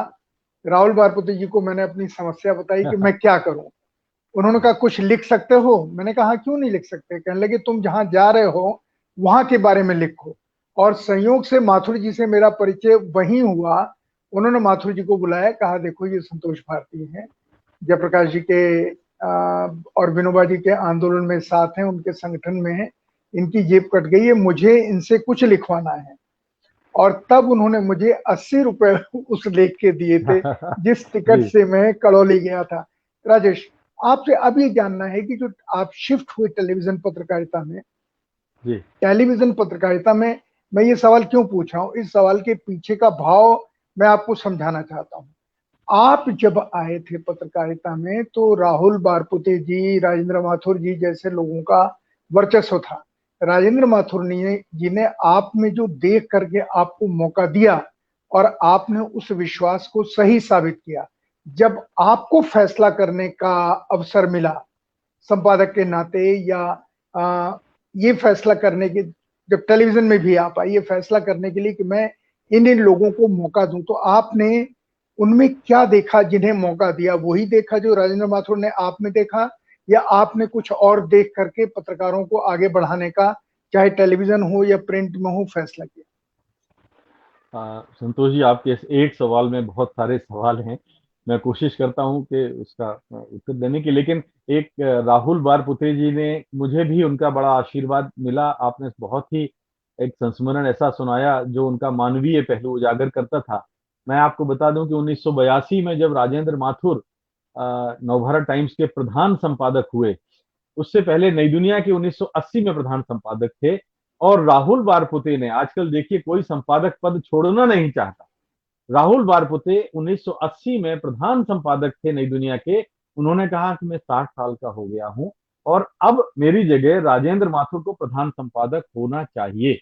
राहुल बारपुते जी को मैंने अपनी समस्या बताई कि मैं क्या करूं। उन्होंने कहा कुछ लिख सकते हो? मैंने कहा हाँ, क्यों नहीं लिख सकते। कहने लगे तुम जहां जा रहे हो वहां के बारे में लिखो। और संयोग से माथुर जी से मेरा परिचय वहीं हुआ। उन्होंने माथुर जी को बुलाया, कहा देखो ये संतोष भारती हैं, जयप्रकाश जी के और विनोबा जी के आंदोलन में साथ हैं, उनके संगठन में है, इनकी जेब कट गई है, मुझे इनसे कुछ लिखवाना है। और तब उन्होंने मुझे 80 रुपए उस लेख के दिए थे, जिस टिकट जी से मैं कड़ौली गया था। राजेश, आपसे अब ये जानना है कि जो आप शिफ्ट हुए टेलीविजन पत्रकारिता में, जी टेलीविजन पत्रकारिता में, मैं ये सवाल क्यों पूछ रहा हूँ, इस सवाल के पीछे का भाव मैं आपको समझाना चाहता हूँ। आप जब आए थे पत्रकारिता में तो राहुल बारपुते जी, राजेंद्र माथुर जी जैसे लोगों का वर्चस्व था। राजेंद्र माथुर जी ने आप में जो देख करके आपको मौका दिया, और आपने उस विश्वास को सही साबित किया। जब आपको फैसला करने का अवसर मिला संपादक के नाते, या आ, ये फैसला करने के, जब टेलीविजन में भी आप आए ये फैसला करने के लिए कि मैं इन इन लोगों को मौका दूं, तो आपने उनमें क्या देखा जिन्हें मौका दिया? वही देखा जो राजेंद्र माथुर ने आप में देखा, या आपने कुछ और देख करके पत्रकारों को आगे बढ़ाने का, चाहे टेलीविजन हो या प्रिंट में हो, फैसला किया? संतोष जी, आपके इस एक सवाल में बहुत सारे सवाल हैं। मैं कोशिश करता हूं कि उसका उत्तर देने की, लेकिन एक राहुल बारपुते जी ने, मुझे भी उनका बड़ा आशीर्वाद मिला। आपने बहुत ही एक संस्मरण ऐसा सुनाया जो उनका मानवीय पहलू उजागर करता था। मैं आपको बता दूं कि 1982 में जब राजेंद्र माथुर नवभारत टाइम्स के प्रधान संपादक हुए, उससे पहले नई दुनिया के 1980 में प्रधान संपादक थे। और राहुल बारपुते ने, आजकल देखिए कोई संपादक पद छोड़ना नहीं चाहता, राहुल बारपुते 1980 में प्रधान संपादक थे नई दुनिया के। उन्होंने कहा कि मैं 60 साल का हो गया हूं और अब मेरी जगह राजेंद्र माथुर को प्रधान संपादक होना चाहिए।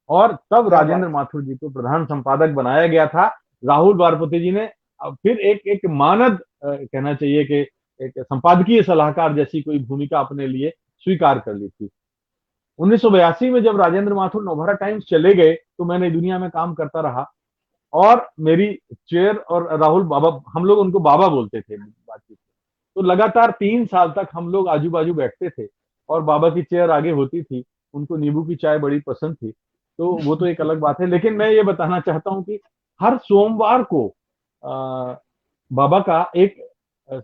और तब क्या राजेंद्र बात माथुर जी को प्रधान संपादक बनाया गया था। राहुल बारपुते जी ने फिर एक एक मानद कहना चाहिए कि एक संपादकीय सलाहकार जैसी कोई भूमिका अपने लिए स्वीकार कर ली थी। 1982 में जब राजेंद्र माथुर नवभारत टाइम्स चले गए तो मैं नई दुनिया में काम करता रहा। और मेरी चेयर, और राहुल बाबा, हम लोग उनको बाबा बोलते थे बातचीत, तो लगातार 3 साल तक हम लोग आजू बाजू बैठते थे और बाबा की चेयर आगे होती थी। उनको नींबू की चाय बड़ी पसंद थी, तो वो तो एक अलग बात है। लेकिन मैं ये बताना चाहता हूँ कि हर सोमवार को बाबा का एक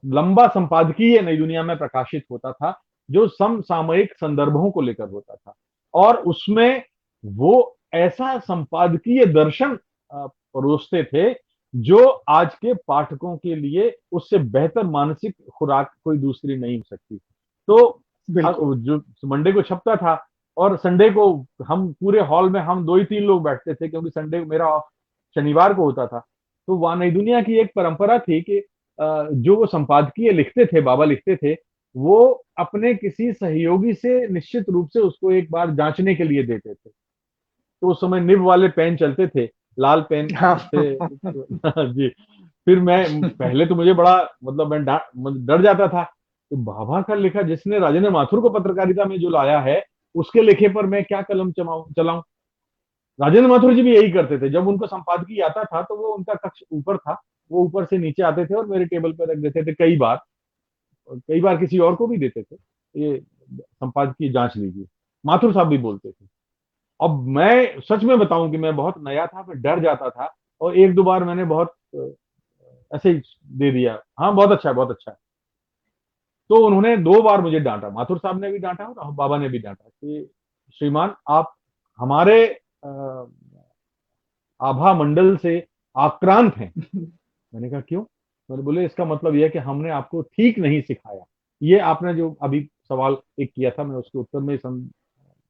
लंबा संपादकीय नई दुनिया में प्रकाशित होता था, जो समसामयिक संदर्भों को लेकर होता था। और उसमें वो ऐसा संपादकीय दर्शन परोसते थे जो आज के पाठकों के लिए उससे बेहतर मानसिक खुराक कोई दूसरी नहीं हो सकती। तो बिल्कुल। जो मंडे को छपता था, और संडे को हम पूरे हॉल में हम 2 ही 3 लोग बैठते थे, क्योंकि संडे मेरा ऑफ शनिवार को होता था। तो वहां नई दुनिया की एक परंपरा थी कि जो वो संपादकीय लिखते थे, बाबा लिखते थे, वो अपने किसी सहयोगी से निश्चित रूप से उसको एक बार जांचने के लिए देते थे। तो उस समय निब वाले पेन चलते थे, लाल पेन हाँ। से। जी। फिर मैं पहले तो मुझे बड़ा मतलब मैं डर जाता था कि बाबा का लिखा जिसने राजेंद्र माथुर को पत्रकारिता में जो लाया है, उसके लिखे पर मैं क्या कलम चलाऊं। राजेंद्र माथुर जी भी यही करते थे, जब उनको संपादकीय आता था तो वो उनका कक्ष ऊपर था, वो ऊपर से नीचे आते थे और मेरे टेबल पर रख देते थे कई बार, और कई बार किसी और को भी देते थे, ये संपादकीय जांच लीजिए। माथुर साहब भी बोलते थे। अब मैं सच में बताऊं कि मैं बहुत नया था, मैं डर जाता था, और 1 2 बार मैंने बहुत ऐसे ही दे दिया, हाँ बहुत अच्छा है, बहुत अच्छा है। तो उन्होंने 2 बार मुझे डांटा, माथुर साहब ने भी डांटा और बाबा ने भी डांटा कि श्रीमान आप हमारे आभा मंडल से आक्रांत हैं। मैंने कहा क्यों? मैंने बोले इसका मतलब यह है कि हमने आपको ठीक नहीं सिखाया। ये आपने जो अभी सवाल एक किया था, मैं उसके उत्तर में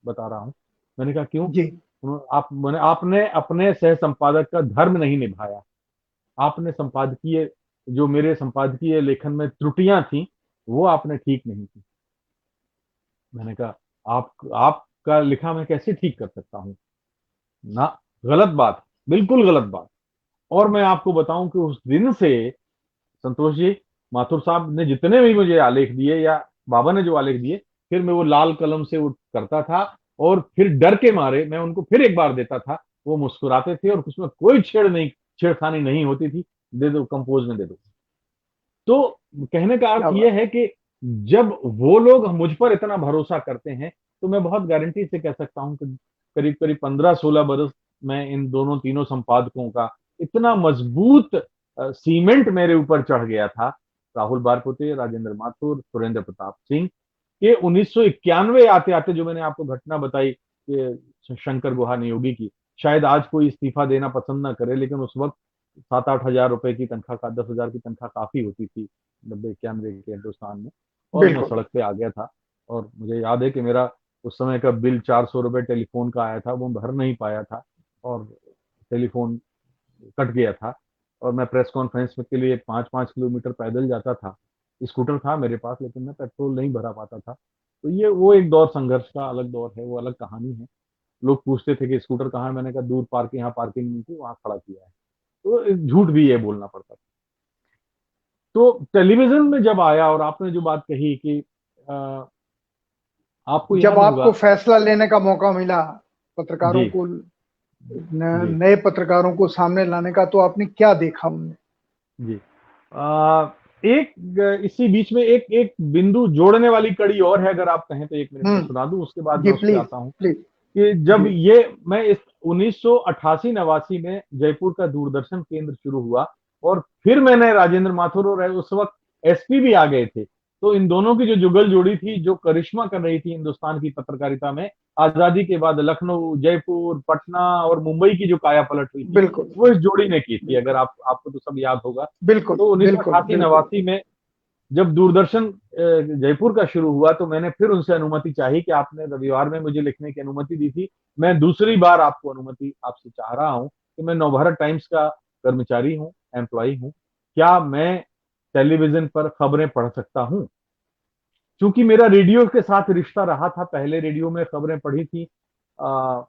बता रहा हूँ। मैंने कहा क्यों? जी। मैंने आपने अपने सह संपादक का धर्म नहीं निभाया। आपने संपादकीय, जो मेरे संपादकीय लेखन में त्रुटियां थी, वो आपने ठीक नहीं की। मैंने कहा आपका लिखा मैं कैसे ठीक कर सकता हूँ? ना, गलत बात, बिल्कुल गलत बात। और मैं आपको बताऊं कि उस दिन से संतोष जी, माथुर साहब ने जितने भी मुझे आलेख दिए या बाबा ने जो आलेख दिए, फिर मैं वो लाल कलम से वो करता था, और फिर डर के मारे मैं उनको फिर एक बार देता था। वो मुस्कुराते थे और उसमें कोई छेड़खानी नहीं होती थी। दे दो, कंपोज में दे दो। तो कहने का अर्थ क्या ये बात। है कि जब वो लोग मुझ पर इतना भरोसा करते हैं, तो मैं बहुत गारंटी से कह सकता हूँ कि करीब करीब 15 16 बरस मैं इन दोनों तीनों संपादकों का इतना मजबूत सीमेंट मेरे ऊपर चढ़ गया था, राहुल बारपुते, राजेंद्र माथुर, सुरेंद्र प्रताप सिंह, के 1991 आते आते जो मैंने आपको घटना बताई कि शंकर गुहा नियोगी की, शायद आज कोई इस्तीफा देना पसंद ना करे, लेकिन उस वक्त 7 8 हजार रुपए की तनख्वाह का 10 हजार की तनख्वाह काफी होती थी 90 91 के हिंदुस्तान में। और मैं बिल्कुल। सड़क पे आ गया था, और मुझे याद है कि मेरा उस समय का बिल 400 रुपए टेलीफोन का आया था, वो भर नहीं पाया था, और टेलीफोन कट गया था। और मैं प्रेस कॉन्फ्रेंस के लिए 5 5 किलोमीटर पैदल जाता था। स्कूटर था मेरे पास, लेकिन मैं पेट्रोल नहीं भरा पाता था। तो ये वो एक दौर, संघर्ष का अलग दौर है, वो अलग कहानी है। लोग पूछते थे कि स्कूटर कहाँ है, मैंने कहा दूर पार्क, यहाँ पार्किंग नहीं थी, वहां खड़ा किया है। तो झूठ भी ये बोलना पड़ता था। तो टेलीविजन में जब आया, और आपने जो बात कही कि अ, आपको जब याद होगा। आपको फैसला लेने का मौका मिला, पत्रकारों जी। को जी। नए पत्रकारों को सामने लाने का, तो आपने क्या देखा उनमें? जी। इसी बीच में एक एक बिंदु जोड़ने वाली कड़ी और है, अगर आप कहें तो 1 मिनट में सुना हम्म। दूं, उसके बाद जी मैं उस पर प्लीज। आता हूं। प्लीज। कि जब जी। ये मैं इस 1988 89 में जयपुर का दूरदर्शन केंद्र शुरू हुआ, और फिर मैंने राजेंद्र माथुर, और उस वक्त एसपी भी आ गए थे, तो इन दोनों की जो जुगल जोड़ी थी, जो करिश्मा कर रही थी हिंदुस्तान की पत्रकारिता में, आजादी के बाद लखनऊ, जयपुर, पटना और मुंबई की जो काया पलट हुई थी, बिल्कुल। वो इस जोड़ी ने की थी। अगर बिल्कुल। आपको तो सब याद होगा। बिल्कुल। तो उन्नीस सौ बिल्कुल। अठासी बिल्कुल। नवासी में जब दूरदर्शन जयपुर का शुरू हुआ, तो मैंने फिर उनसे अनुमति चाही कि आपने रविवार में मुझे लिखने की अनुमति दी थी, मैं दूसरी बार आपको अनुमति आपसे चाह रहा हूं कि मैं नवभारत टाइम्स का कर्मचारी हूं, एम्प्लॉय हूं, क्या मैं टेलीविजन पर खबरें पढ़ सकता हूं? क्योंकि मेरा रेडियो के साथ रिश्ता रहा था, पहले रेडियो में खबरें पढ़ी थी, आ,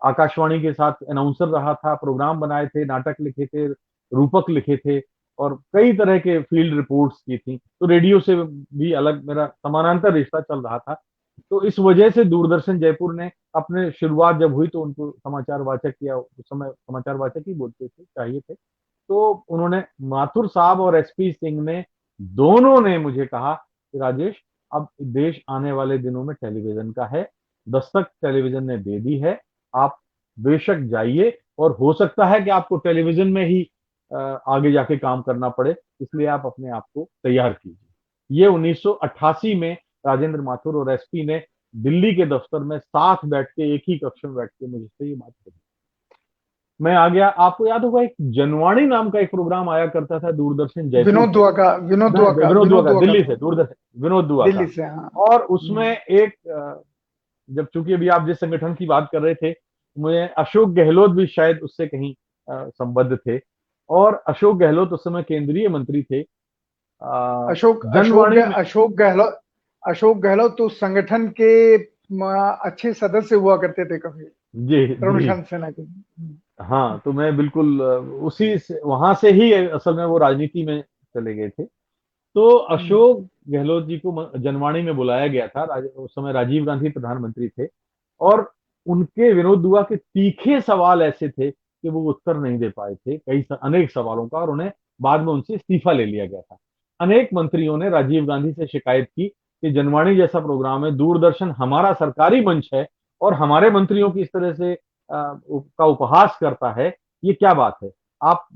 आकाशवाणी के साथ अनाउंसर रहा था, प्रोग्राम बनाए थे, नाटक लिखे थे, रूपक लिखे थे, और कई तरह के फील्ड रिपोर्ट्स की थी। तो रेडियो से भी अलग मेरा समानांतर रिश्ता चल रहा था। तो इस वजह से दूरदर्शन जयपुर ने अपने शुरुआत जब हुई, तो उनको समाचार वाचक, या उस समय समाचार वाचक ही बोलते थे, चाहिए थे। तो उन्होंने, माथुर साहब और एसपी सिंह ने, दोनों ने मुझे कहा कि राजेश, अब देश आने वाले दिनों में टेलीविजन का है, दस्तक टेलीविजन ने दे दी है, आप बेशक जाइए, और हो सकता है कि आपको टेलीविजन में ही आगे जाके काम करना पड़े, इसलिए आप अपने आप को तैयार कीजिए। ये 1988 में राजेंद्र माथुर और एसपी ने दिल्ली के दफ्तर में साथ बैठ के, एक ही कक्ष में बैठ के मुझसे ये बात कही। मैं आ गया। आपको याद होगा एक जनवाणी नाम का एक प्रोग्राम आया करता था दूरदर्शन जयपुर विनोद से, दुआ का, विनोद दुआ विनोद का, दुआ का दिल्ली था, से, दूरदर्शन विनोद दुआ दिल्ली का। से, हाँ। और उसमें एक जब चूंकि अभी आप जिस संगठन की बात कर रहे थे, मुझे अशोक गहलोत भी शायद उससे कहीं संबद्ध थे। और अशोक गहलोत उस समय केंद्रीय मंत्री थे। जनवाणी में। अशोक गहलोत तो उस संगठन के अच्छे सदस्य हुआ करते थे कभी, जी जी। तरुण सेना के। हाँ, तो मैं बिल्कुल उसी से, वहां से ही असल में वो राजनीति में चले गए थे। तो अशोक गहलोत जी को जनवाणी में बुलाया गया था। उस समय राजीव गांधी प्रधानमंत्री थे। और उनके, विनोद दुआ के तीखे सवाल ऐसे थे कि वो उत्तर नहीं दे पाए थे अनेक सवालों का, और उन्हें बाद में उनसे इस्तीफा ले लिया गया था। अनेक मंत्रियों ने राजीव गांधी से शिकायत की कि जनवाणी जैसा प्रोग्राम है, दूरदर्शन हमारा सरकारी मंच है, और हमारे मंत्रियों की इस तरह से का उपहास करता है, ये क्या बात है, आप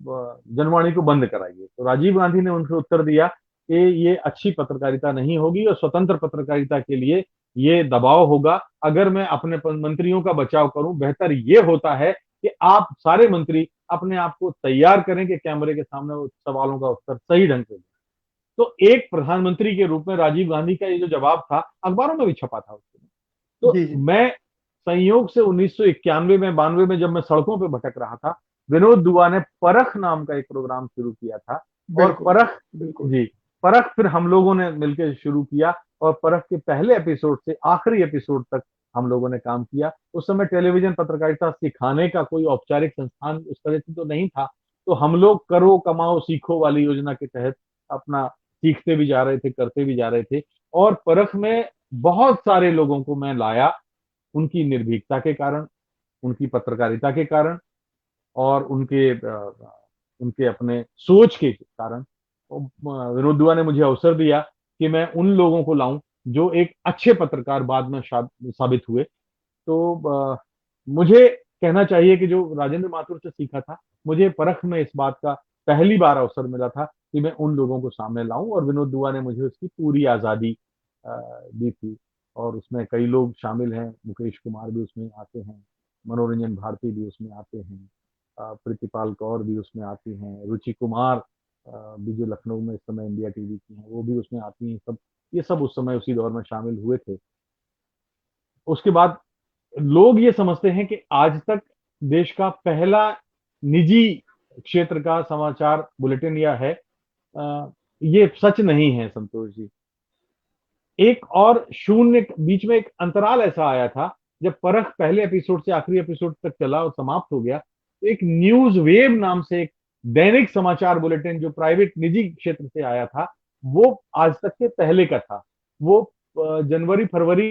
जनवाणी को बंद कराइए। तो राजीव गांधी ने उनको उत्तर दिया कि ये अच्छी पत्रकारिता नहीं होगी, और स्वतंत्र पत्रकारिता के लिए ये दबाव होगा। अगर मैं अपने मंत्रियों का बचाव करूं, बेहतर ये होता है कि आप सारे मंत्री अपने आप को तैयार करें कि कैमरे के सामने उस सवालों का उत्तर सही ढंग से दें। तो एक प्रधानमंत्री के रूप में राजीव गांधी का ये जो जवाब था, अखबारों में भी छपा था उसके। तो जी जी। मैं संयोग से 1991 में, 92 में, जब मैं सड़कों पे भटक रहा था, विनोद दुआ ने परख नाम का एक प्रोग्राम शुरू किया था। और बिल्कुल परख, बिल्कुल। जी, परख फिर हम लोगों ने मिलकर शुरू किया। और परख के पहले एपिसोड से आखिरी एपिसोड तक हम लोगों ने काम किया। उस समय टेलीविजन पत्रकारिता सिखाने का कोई औपचारिक संस्थान उस तरह से तो नहीं था। तो हम लोग करो कमाओ सीखो वाली योजना के तहत अपना सीखते भी जा रहे थे, करते भी जा रहे थे। और परख में बहुत सारे लोगों को मैं लाया, उनकी निर्भीकता के कारण, उनकी पत्रकारिता के कारण, और उनके अपने सोच के कारण। विनोद दुआ ने मुझे अवसर दिया कि मैं उन लोगों को लाऊं जो एक अच्छे पत्रकार बाद में साबित हुए। तो मुझे कहना चाहिए कि जो राजेंद्र माथुर से सीखा था, मुझे परख में इस बात का पहली बार अवसर मिला था कि मैं उन लोगों को सामने लाऊं, और विनोद दुआ ने मुझे उसकी पूरी आजादी दी थी। और उसमें कई लोग शामिल हैं, मुकेश कुमार भी उसमें आते हैं, मनोरंजन भारती भी उसमें आते हैं, प्रीतिपाल कौर भी उसमें आती हैं, रुचि कुमार भी जो लखनऊ में इस समय इंडिया टीवी की हैं, वो भी उसमें आती हैं। सब ये सब उस समय उसी दौर में शामिल हुए थे। उसके बाद लोग ये समझते हैं कि आज तक देश का पहला निजी क्षेत्र का समाचार बुलेटिन या है। ये सच नहीं है संतोष जी। एक और शून्य बीच में एक अंतराल ऐसा आया था, जब परख पहले एपिसोड से आखिरी एपिसोड तक चला और समाप्त हो गया, तो एक न्यूज वेव नाम से एक दैनिक समाचार बुलेटिन जो प्राइवेट निजी क्षेत्र से आया था, वो आज तक के पहले का था। वो जनवरी फरवरी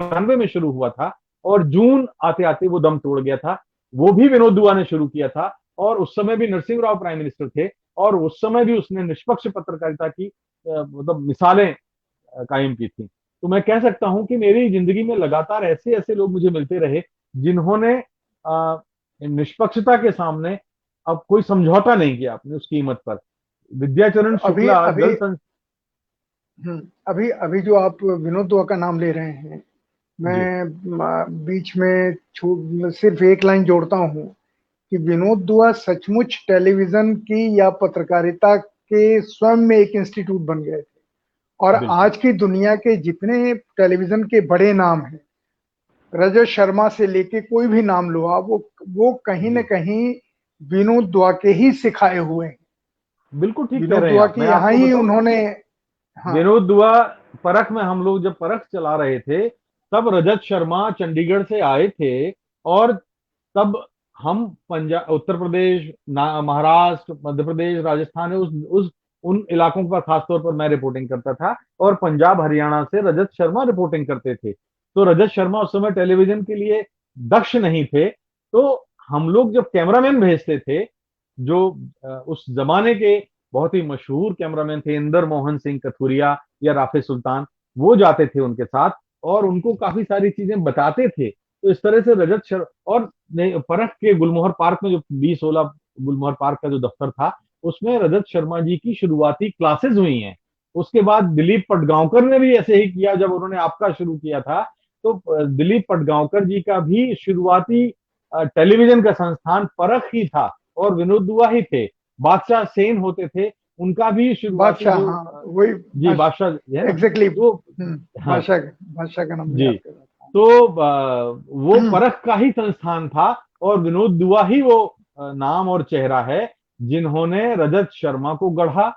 92 में शुरू हुआ था, और जून आते आते वो दम तोड़ गया था। वो भी विनोद दुआ ने शुरू किया था, और उस समय भी नरसिंह राव प्राइम मिनिस्टर थे, और उस समय भी उसने निष्पक्ष पत्रकारिता की मतलब मिसालें कायम की थी। तो मैं कह सकता हूं कि मेरी जिंदगी में लगातार ऐसे ऐसे लोग मुझे मिलते रहे जिन्होंने निष्पक्षता के सामने अब कोई समझौता नहीं किया अपने उस कीमत पर। विद्याचरण अभी शुक्ला अभी जल सं... अभी अभी जो आप विनोद दुआ का नाम ले रहे हैं, जी मैं बीच में सिर्फ एक लाइन जोड़ता हूँ कि विनोद दुआ सचमुच टेलीविजन की या पत्रकारिता के स्वयं में एक इंस्टीट्यूट बन गए थे। और बिल्कुल। आज की दुनिया के जितने टेलीविजन के बड़े नाम हैं, रजत शर्मा से लेके कोई भी नाम लो आप, वो कहीं ना जी कहीं विनोद दुआ के ही सिखाए हुए हैं। बिल्कुल ठीक कह विनोद रहे हैं दुआ आप। की मैं यहाँ आपको ही बताऊं, उन्होंने, हाँ। विनोद दुआ, परख में हम लोग जब परख चला रहे थे, तब रजत शर्मा चंडीगढ़ से आए थे। और तब हम पंजाब, उत्तर प्रदेश, महाराष्ट्र, मध्य प्रदेश, राजस्थान है उस उन इलाकों पर खासतौर पर मैं रिपोर्टिंग करता था, और पंजाब हरियाणा से रजत शर्मा रिपोर्टिंग करते थे। तो रजत शर्मा उस समय टेलीविजन के लिए दक्ष नहीं थे। तो हम लोग जब कैमरामैन भेजते थे, जो उस जमाने के बहुत ही मशहूर कैमरामैन थे, इंदर मोहन सिंह कथुरिया या राफे सुल्तान, वो जाते थे उनके साथ और उनको काफी सारी चीजें बताते थे। तो इस तरह से रजत शर्मा, और परख के गुलमोहर पार्क में, जो 2016 गुलमोहर पार्क का जो दफ्तर था, उसमें रजत शर्मा जी की शुरुआती क्लासेस हुई हैं। उसके बाद दिलीप पटगांवकर ने भी ऐसे ही किया, जब उन्होंने आपका शुरू किया था। तो दिलीप पटगांवकर जी का भी शुरुआती टेलीविजन का संस्थान परख ही था और विनोद दुआ ही थे। बादशाह सेन होते थे, उनका भी शुरुआती बादशाह, जो हाँ वही। जी बादशाह है ना, एग्जैक्टली। तो हाँ बादशाह, बादशाह का नाम जी, याद कर रहा तो वो था। परख का ही संस्थान था और विनोद दुआ ही वो नाम और चेहरा है जिन्होंने रजत शर्मा को गढ़ा,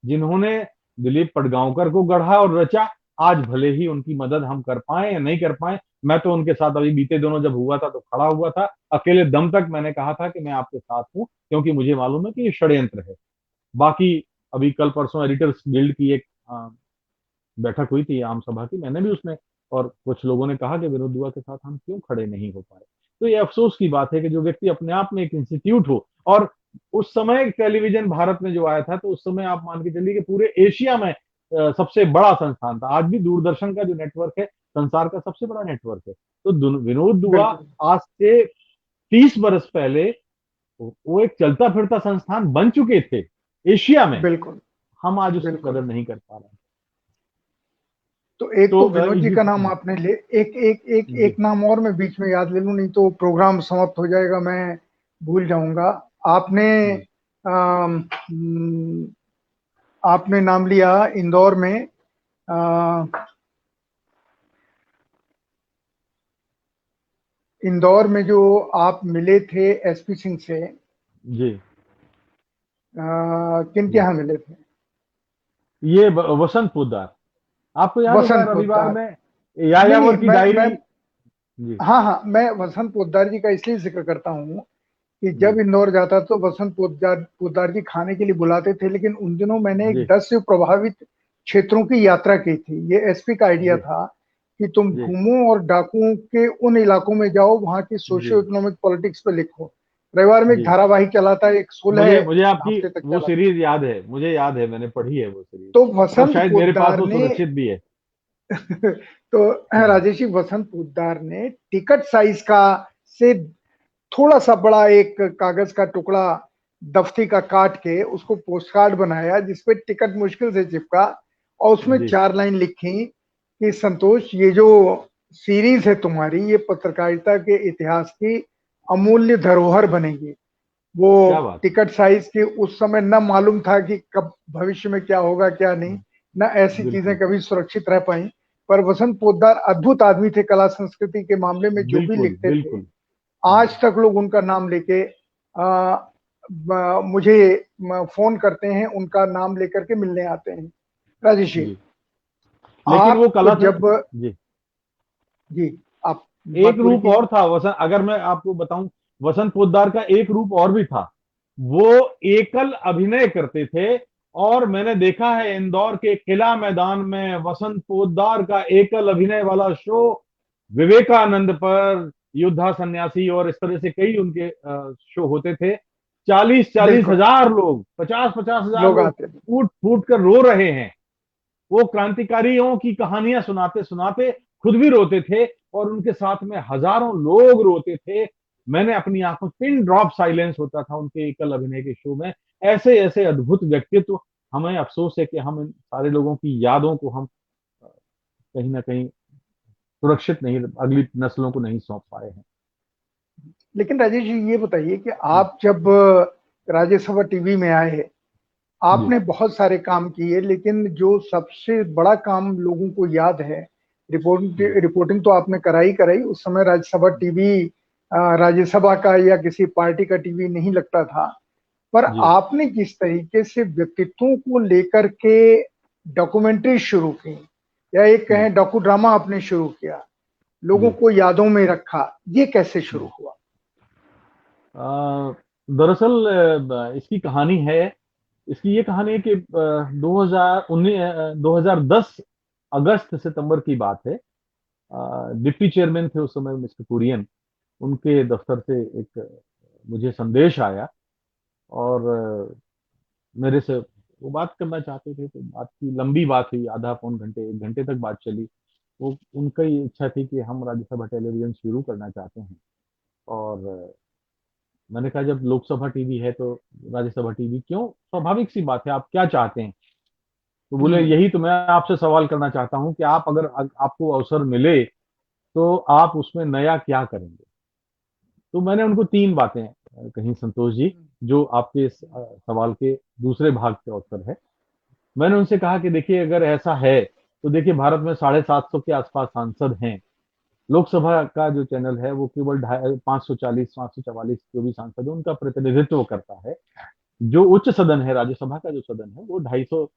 जिन्होंने दिलीप पडगांवकर को गढ़ा और रचा। आज भले ही उनकी मदद हम कर पाए या नहीं कर पाए, मैं तो उनके साथ अभी बीते दिनों जब हुआ था तो खड़ा हुआ था, अकेले दम तक मैंने कहा था कि मैं आपके साथ हूं, क्योंकि मुझे मालूम है कि ये षड्यंत्र है। बाकी अभी कल परसों एडिटर्स गिल्ड की एक बैठक हुई थी आम सभा की, मैंने भी उसमें, और कुछ लोगों ने कहा कि विनोद दुआ के साथ हम क्यों खड़े नहीं हो पाए। तो ये अफसोस की बात है कि जो व्यक्ति अपने आप में एक इंस्टीट्यूट हो, और उस समय टेलीविजन भारत में जो आया था तो उस समय आप मान के चलिए कि पूरे एशिया में सबसे बड़ा संस्थान था। आज भी दूरदर्शन का जो नेटवर्क है संसार का सबसे बड़ा नेटवर्क है। तो विनोद दुआ बिल्कुल, आज से 30 बरस पहले वो एक चलता फिरता संस्थान बन चुके थे एशिया में। बिल्कुल, हम आज उसकी बिल्कुल। कदर नहीं कर पा रहे हैं। तो एक तो तो विनोद जी का नाम आपने ले, एक एक एक जी एक नाम और मैं बीच में याद ले लूं, नहीं तो प्रोग्राम समाप्त हो जाएगा, मैं भूल जाऊंगा। आपने जी अम, आपने नाम लिया इंदौर में, इंदौर में जो आप मिले थे एसपी सिंह से, जी किन के जी, यहाँ मिले थे? ये वसंत पोद्दार, आपको याद होगा वसंत रविवार पोद्दार। में नहीं नहीं, यायावर की मैं डायरी। जी हाँ हाँ, मैं वसंत पोद्दार जी का इसलिए जिक्र करता हूँ कि जब जी इंदौर जाता तो वसंत पोद्दार पोद्दार जी खाने के लिए बुलाते थे, लेकिन उन दिनों मैंने एक जी 10 से प्रभावित क्षेत्रों की यात्रा की थी। ये एसपी का आइडिया जी था कि तुम जी घूमो और डाकुओं के उन इलाकों में जाओ, वहां की जी सोशियो इकोनॉमिक पॉलिटिक्स पे लिखो। रविवार में एक जी, धारावाहिक चला था, एक मुझे 16 मुझे आपकी हफ्ते तक वो चला था। सीरीज याद है, मुझे याद है, मैंने पढ़ी है वो सीरीज, तो और वसंत शायद मेरे पास पोद्दार वो ने सुरक्षित भी है। तो हाँ राजेश जी, वसंत पोद्दार ने टिकट साइज का से थोड़ा सा बड़ा एक कागज का टुकड़ा दफ्ती का काट के उसको पोस्ट कार्ड बनाया, जिसपे टिकट मुश्किल से चिपका, और उसमें जी 4 लाइन लिखी कि संतोष, ये जो सीरीज है तुम्हारी, ये पत्रकारिता के इतिहास की अमूल्य धरोहर बनेगी। वो क्या बात है। टिकट साइज की उस समय न मालूम था कि कब भविष्य में क्या होगा क्या नहीं, न ऐसी चीजें बिल्कुल कभी सुरक्षित रह पाई। पर वसंत पोद्दार अद्भुत आदमी थे, कला संस्कृति के मामले में जो भी बिल्कुल लिखते थे, बिल्कुल। आज तक लोग उनका नाम लेके मुझे फोन करते हैं, उनका नाम लेकर के मिलने आते हैं। राजेश जी, जी, लेकिन वो आप कला जब, जी, जी, आप एक बात पूरी रूप कीजिए। और था वसंत, अगर मैं आपको बताऊं, वसंत पोद्दार का एक रूप और भी था। वो एकल अभिनय करते थे, और मैंने देखा है इंदौर के किला मैदान में वसंत पोद्दार का एकल अभिनय वाला शो, विवेकानंद पर, युद्धा सन्यासी और इस तरह से कई उनके शो होते थे। 40-40 बिल्कुल, हजार लोग, 50-50 हजार लोग लोग आते थे। फूट फूट कर रो रहे हैं। वो क्रांतिकारियों की कहानियां सुनाते सुनाते खुद भी रोते थे, और उनके साथ में हजारों लोग रोते थे। मैंने अपनी आंखों, पिन ड्रॉप साइलेंस होता था उनके एकल अभिनय के शो में। ऐसे ऐसे अद्भुत व्यक्तित्व, हमें अफसोस है कि हम इन सारे लोगों की यादों को हम कहीं ना कहीं सुरक्षित नहीं, अगली नस्लों को नहीं सौंप पाए हैं। लेकिन राजेश जी, ये बताइए कि जी आप जब राज्यसभा टीवी में आए, जी आपने बहुत सारे काम किए, लेकिन जो सबसे बड़ा काम लोगों को याद है, जी रिपोर्टिंग तो आपने कराई कराई। उस समय राज्यसभा टीवी राज्यसभा का या किसी पार्टी का टीवी नहीं लगता था, पर जी आपने जिस तरीके से व्यक्तित्वों को लेकर के डॉक्यूमेंट्री शुरू की, या एक जी कहें डॉक्यू ड्रामा आपने शुरू किया, लोगों जी को यादों में रखा, ये कैसे शुरू जी। हुआ? दरअसल इसकी कहानी है, इसकी ये कहानी है कि 2019 2010 अगस्त सितंबर की बात है। डिप्टी चेयरमैन थे उस समय मिस्टर कुरियन, उनके दफ्तर से एक मुझे संदेश आया, और मेरे से वो बात करना चाहते थे। तो बात की, लंबी बात हुई, आधा पौन घंटे 1 घंटे तक बात चली। वो उनका ही इच्छा थी कि हम राज्यसभा टेलीविजन शुरू करना चाहते हैं, और मैंने कहा जब लोकसभा टीवी है तो राज्यसभा टीवी क्यों, स्वाभाविक सी बात है, आप क्या चाहते हैं। तो बोले हम्म। यही तो मैं आपसे सवाल करना चाहता हूं कि आप अगर आपको अवसर मिले तो आप उसमें नया क्या करेंगे। तो मैंने उनको तीन बातें कही संतोष जी, जो आपके इस सवाल के दूसरे भाग का उत्तर है। मैंने उनसे कहा कि देखिए अगर ऐसा है तो देखिए भारत में 750 के आसपास सांसद हैं। लोकसभा का जो चैनल है वो केवल 540 544 जो भी सांसद है उनका प्रतिनिधित्व करता है। जो उच्च सदन है, राज्यसभा का जो सदन है, वो 250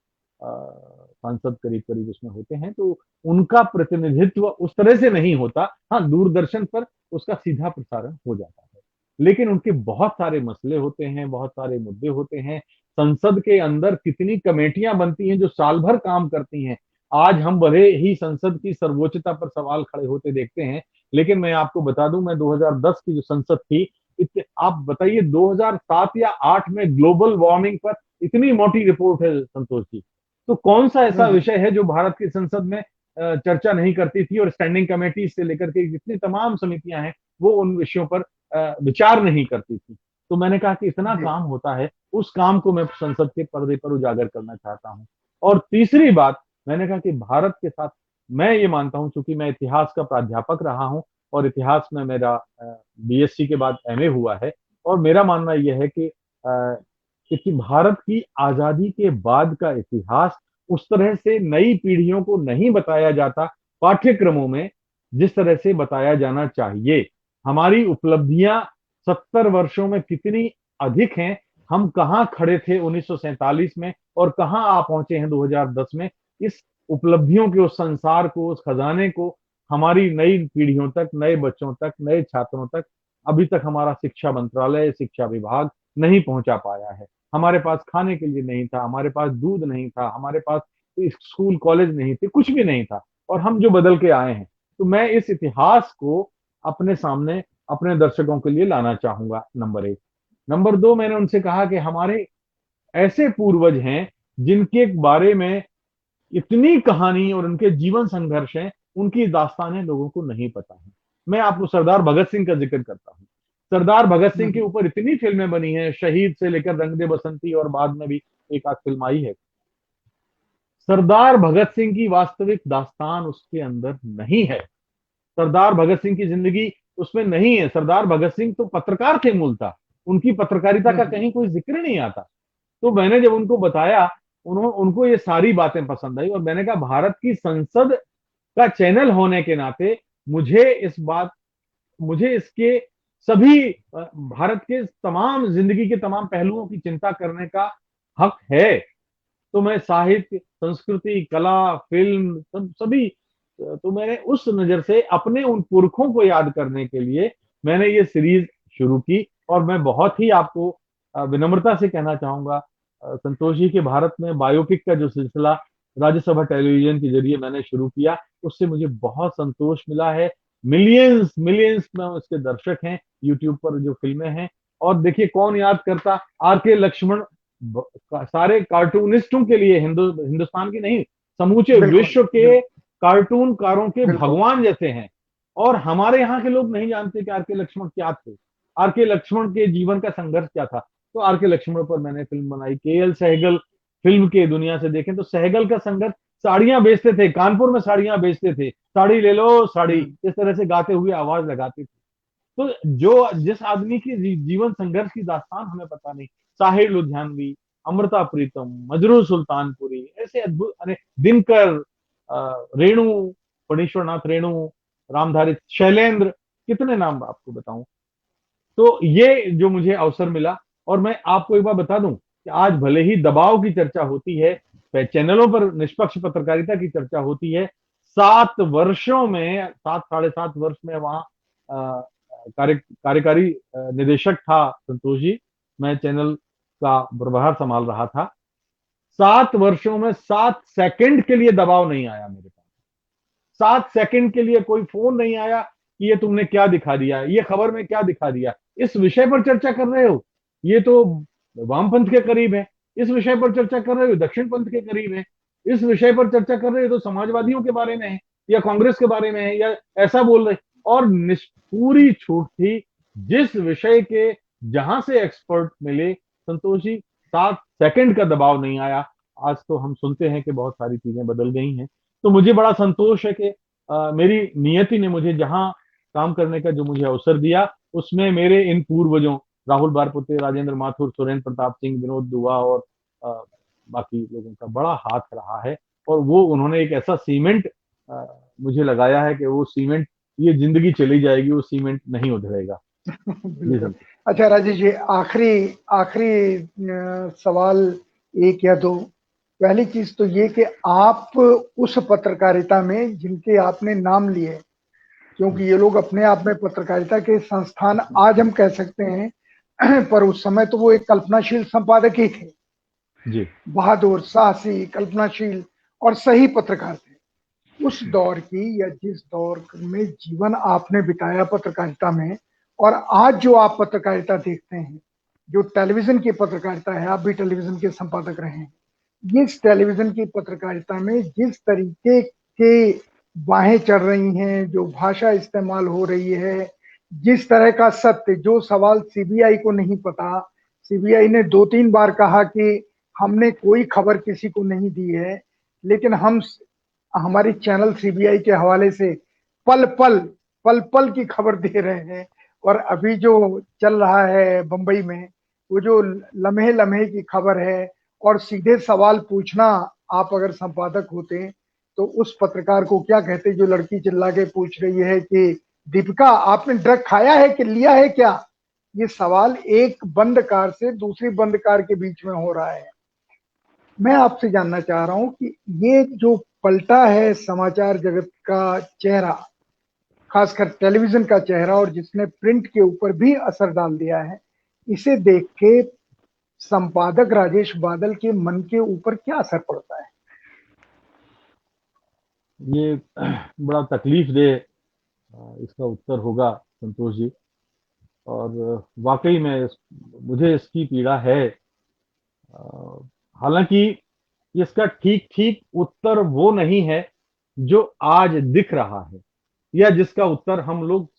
सांसद करीब करीब उसमें होते हैं, तो उनका प्रतिनिधित्व उस तरह से नहीं होता। हाँ, दूरदर्शन पर उसका सीधा प्रसारण हो जाता है, लेकिन उनके बहुत सारे मसले होते हैं, बहुत सारे मुद्दे होते हैं। संसद के अंदर कितनी कमेटियां बनती हैं जो साल भर काम करती हैं। आज हम भले ही संसद की सर्वोच्चता पर सवाल खड़े होते देखते हैं, लेकिन मैं आपको बता दूं, मैं 2010 की जो संसद थी, आप बताइए 2007 या 8 में ग्लोबल वार्मिंग पर इतनी मोटी रिपोर्ट है संतोष जी। तो कौन सा ऐसा विषय है जो भारत की संसद में चर्चा नहीं करती थी, और स्टैंडिंग कमेटी से लेकर के जितनी तमाम समितियां हैं वो उन विषयों पर विचार नहीं करती थी। तो मैंने कहा कि इतना जी। काम होता है, उस काम को मैं संसद के पर्दे पर उजागर करना चाहता हूं। और तीसरी बात, मैंने कहा कि भारत के साथ मैं ये मानता हूं, चूंकि मैं इतिहास का प्राध्यापक रहा हूं और इतिहास में मेरा बीएससी के बाद एमए हुआ है, और मेरा मानना यह है कि भारत की आजादी के बाद का इतिहास उस तरह से नई पीढ़ियों को नहीं बताया जाता पाठ्यक्रमों में, जिस तरह से बताया जाना चाहिए। हमारी उपलब्धियां 70 वर्षों में कितनी अधिक हैं। हम कहाँ खड़े थे 1947 में और कहाँ आ पहुंचे हैं 2010 में। इस उपलब्धियों के उस संसार को, उस खजाने को हमारी नई पीढ़ियों तक, नए बच्चों तक, नए छात्रों तक अभी तक हमारा शिक्षा मंत्रालय, शिक्षा विभाग नहीं पहुंचा पाया है। हमारे पास खाने के लिए नहीं था, हमारे पास दूध नहीं था, हमारे पास स्कूल कॉलेज नहीं थे, कुछ भी नहीं था, और हम जो बदल के आए हैं। तो मैं इस इतिहास को अपने सामने अपने दर्शकों के लिए लाना चाहूंगा, नंबर एक। नंबर दो, मैंने उनसे कहा कि हमारे ऐसे पूर्वज हैं जिनके बारे में इतनी कहानी और उनके जीवन संघर्ष हैं, उनकी दास्तानें लोगों को नहीं पता है। मैं आपको सरदार भगत सिंह का जिक्र करता हूँ। सरदार भगत सिंह के ऊपर इतनी फिल्में बनी हैं, शहीद से लेकर रंग दे बसंती, और बाद में भी एक आध फिल्म आई है। सरदार भगत सिंह की वास्तविक दास्तान उसके अंदर नहीं है। सरदार भगत सिंह की जिंदगी उसमें नहीं है। सरदार भगत सिंह तो पत्रकार थे मूलतः, उनकी पत्रकारिता का कहीं कोई जिक्र नहीं आता। तो मैंने जब उनको बताया, उनको ये सारी बातें पसंद आई, और मैंने कहा भारत की संसद का चैनल होने के नाते मुझे इसके सभी भारत के तमाम जिंदगी के तमाम पहलुओं की चिंता करने का हक है। तो मैं साहित्य, संस्कृति, कला, फिल्म, सभी, तो मैंने उस नजर से अपने उन पुरखों को याद करने के लिए मैंने ये सीरीज शुरू की। और मैं बहुत ही आपको विनम्रता से कहना चाहूंगा संतोष जी, कि भारत में बायोपिक का जो सिलसिला राज्यसभा टेलीविजन के जरिए मैंने शुरू किया, उससे मुझे बहुत संतोष मिला है। मिलियंस मिलियंस में उसके दर्शक हैं, यूट्यूब पर जो फिल्में हैं। और देखिए, कौन याद करता आर के लक्ष्मण, सारे कार्टूनिस्टों के लिए, हिंदुस्तान की नहीं, समूचे बिल्कुल विश्व के कार्टून कारों के बिल्कुल। भगवान जैसे हैं। और हमारे यहाँ के लोग नहीं जानते कि आर के लक्ष्मण क्या थे, आर के लक्ष्मण के जीवन का संघर्ष क्या था। तो आर के लक्ष्मण पर मैंने फिल्म बनाई। के एल सहगल, फिल्म के दुनिया से देखें तो सहगल का संघर्ष, साड़ियां बेचते थे, कानपुर में साड़ियां बेचते थे, साड़ी ले लो साड़ी, इस तरह से गाते हुए आवाज लगाते थे। तो जो जिस आदमी की जीवन संघर्ष की दास्तान हमें पता नहीं, साहिर लुधियानवी, अमृता प्रीतम, मजरू सुल्तानपुरी, ऐसे अद्भुत, अरे दिनकर, रेणु, फणीश्वरनाथ रेणु, रामधारी, शैलेंद्र, कितने नाम आपको बताऊं। तो ये जो मुझे अवसर मिला, और मैं आपको एक बात बता दूं कि आज भले ही दबाव की चर्चा होती है, चैनलों पर निष्पक्ष पत्रकारिता की चर्चा होती है, 7 वर्षों में, 7 साढ़े 7 वर्ष में वहां कार्यकारी निदेशक था संतोष जी, मैं चैनल का प्रभार संभाल रहा था। 7 वर्षों में 7 सेकंड के लिए दबाव नहीं आया मेरे पास। 7 सेकंड के लिए कोई फोन नहीं आया कि ये तुमने क्या दिखा दिया, ये खबर में क्या दिखा दिया, इस विषय पर चर्चा कर रहे हो, ये तो वामपंथ के करीब है, इस विषय पर चर्चा कर रहे हो दक्षिण पंथ के करीब है, इस विषय पर चर्चा कर रहे हो तो समाजवादियों के बारे में है, या कांग्रेस के बारे में है, या ऐसा बोल रहे। और पूरी छूट थी, जिस विषय के जहां से एक्सपर्ट मिले संतोष जी, 7 सेकंड का दबाव नहीं आया। आज तो हम सुनते हैं कि बहुत सारी चीजें बदल गई हैं। तो मुझे बड़ा संतोष है कि मेरी नियति ने मुझे जहां काम करने का जो मुझे अवसर दिया, उसमें मेरे इन पूर्वजों राहुल बारपुते, राजेंद्र माथुर, सुरेंद्र प्रताप सिंह, विनोद दुआ और अ, बाकी लोगों का बड़ा हाथ रहा है। और वो उन्होंने एक ऐसा सीमेंट मुझे लगाया है कि वो सीमेंट, ये जिंदगी चली जाएगी, वो सीमेंट नहीं उधड़ेगा। जी बिल्कुल। संतोष। अच्छा राजेश जी, आखिरी आखिरी सवाल एक या दो। पहली चीज तो ये कि आप उस पत्रकारिता में जिनके आपने नाम लिए, क्योंकि ये लोग अपने आप में पत्रकारिता के संस्थान आज हम कह सकते हैं, पर उस समय तो वो एक कल्पनाशील संपादक ही थे। जी बहादुर, साहसी, कल्पनाशील और सही पत्रकार थे। उस दौर की, या जिस दौर में जीवन आपने बिताया पत्रकारिता में, और आज जो आप पत्रकारिता देखते हैं, जो टेलीविजन की पत्रकारिता है, आप भी टेलीविजन के संपादक रहे हैं, इस टेलीविजन की पत्रकारिता में जिस तरीके के बाहें चढ़ रही हैं, जो भाषा इस्तेमाल हो रही है, जिस तरह का सत्य, जो सवाल सीबीआई को नहीं पता, सीबीआई ने 2-3 बार कहा कि हमने कोई खबर किसी को नहीं दी है, लेकिन हम, हमारी चैनल सीबीआई के हवाले से पल पल पल पल की खबर दे रहे हैं। और अभी जो चल रहा है बंबई में, वो जो लम्हे लम्हे की खबर है, और सीधे सवाल पूछना, आप अगर संपादक होते तो उस पत्रकार को क्या कहते जो लड़की चिल्ला के पूछ रही है कि दीपिका आपने ड्रग खाया है कि लिया है क्या? ये सवाल एक बंद कार से दूसरी बंद कार के बीच में हो रहा है। मैं आपसे जानना चाह रहा हूं कि ये जो पलटा है समाचार जगत का चेहरा, खासकर टेलीविजन का चेहरा, और जिसने प्रिंट के ऊपर भी असर डाल दिया है, इसे देख के संपादक राजेश बादल के मन के ऊपर क्या असर पड़ता है? ये बड़ा तकलीफ दे इसका उत्तर होगा संतोष जी। और वाकई में मुझे इसकी पीड़ा है। हालांकि इसका ठीक ठीक उत्तर वो नहीं है जो आज दिख रहा है, या जिसका उत्तर हम लोग,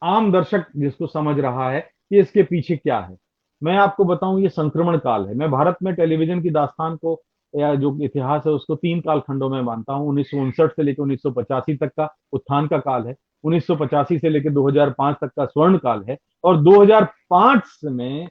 आम दर्शक जिसको समझ रहा है कि इसके पीछे क्या है। मैं आपको बताऊं, ये संक्रमण काल है। मैं भारत में टेलीविजन की दास्तान को, या जो इतिहास है उसको, 3 कालखंडों में मानता हूं। 1959 से लेकर 1985 तक का उत्थान का काल है, 1985 से लेकर 2005 तक का स्वर्ण काल है, और 2005 में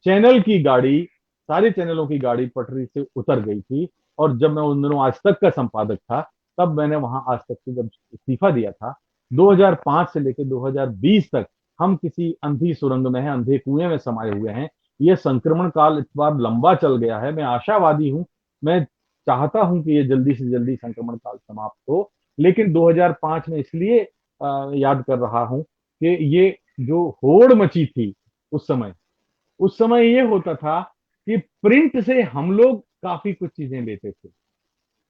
चैनल की गाड़ी, सारे चैनलों की गाड़ी पटरी से उतर गई थी। और जब मैं उन दिनों आज तक का संपादक था, तब मैंने वहां आज तक से जब इस्तीफा दिया था, 2005 से लेकर 2020 तक हम किसी अंधी सुरंग में हैं, अंधे कुएं में समाये हुए हैं। ये संक्रमण काल इस बार लंबा चल गया है। मैं आशावादी हूं, मैं चाहता हूं कि ये जल्दी से जल्दी संक्रमण काल समाप्त हो। लेकिन 2005 में इसलिए याद कर रहा हूं कि ये जो होड़ मची थी उस समय, उस समय ये होता था कि प्रिंट से हम लोग काफी कुछ चीजें लेते थे,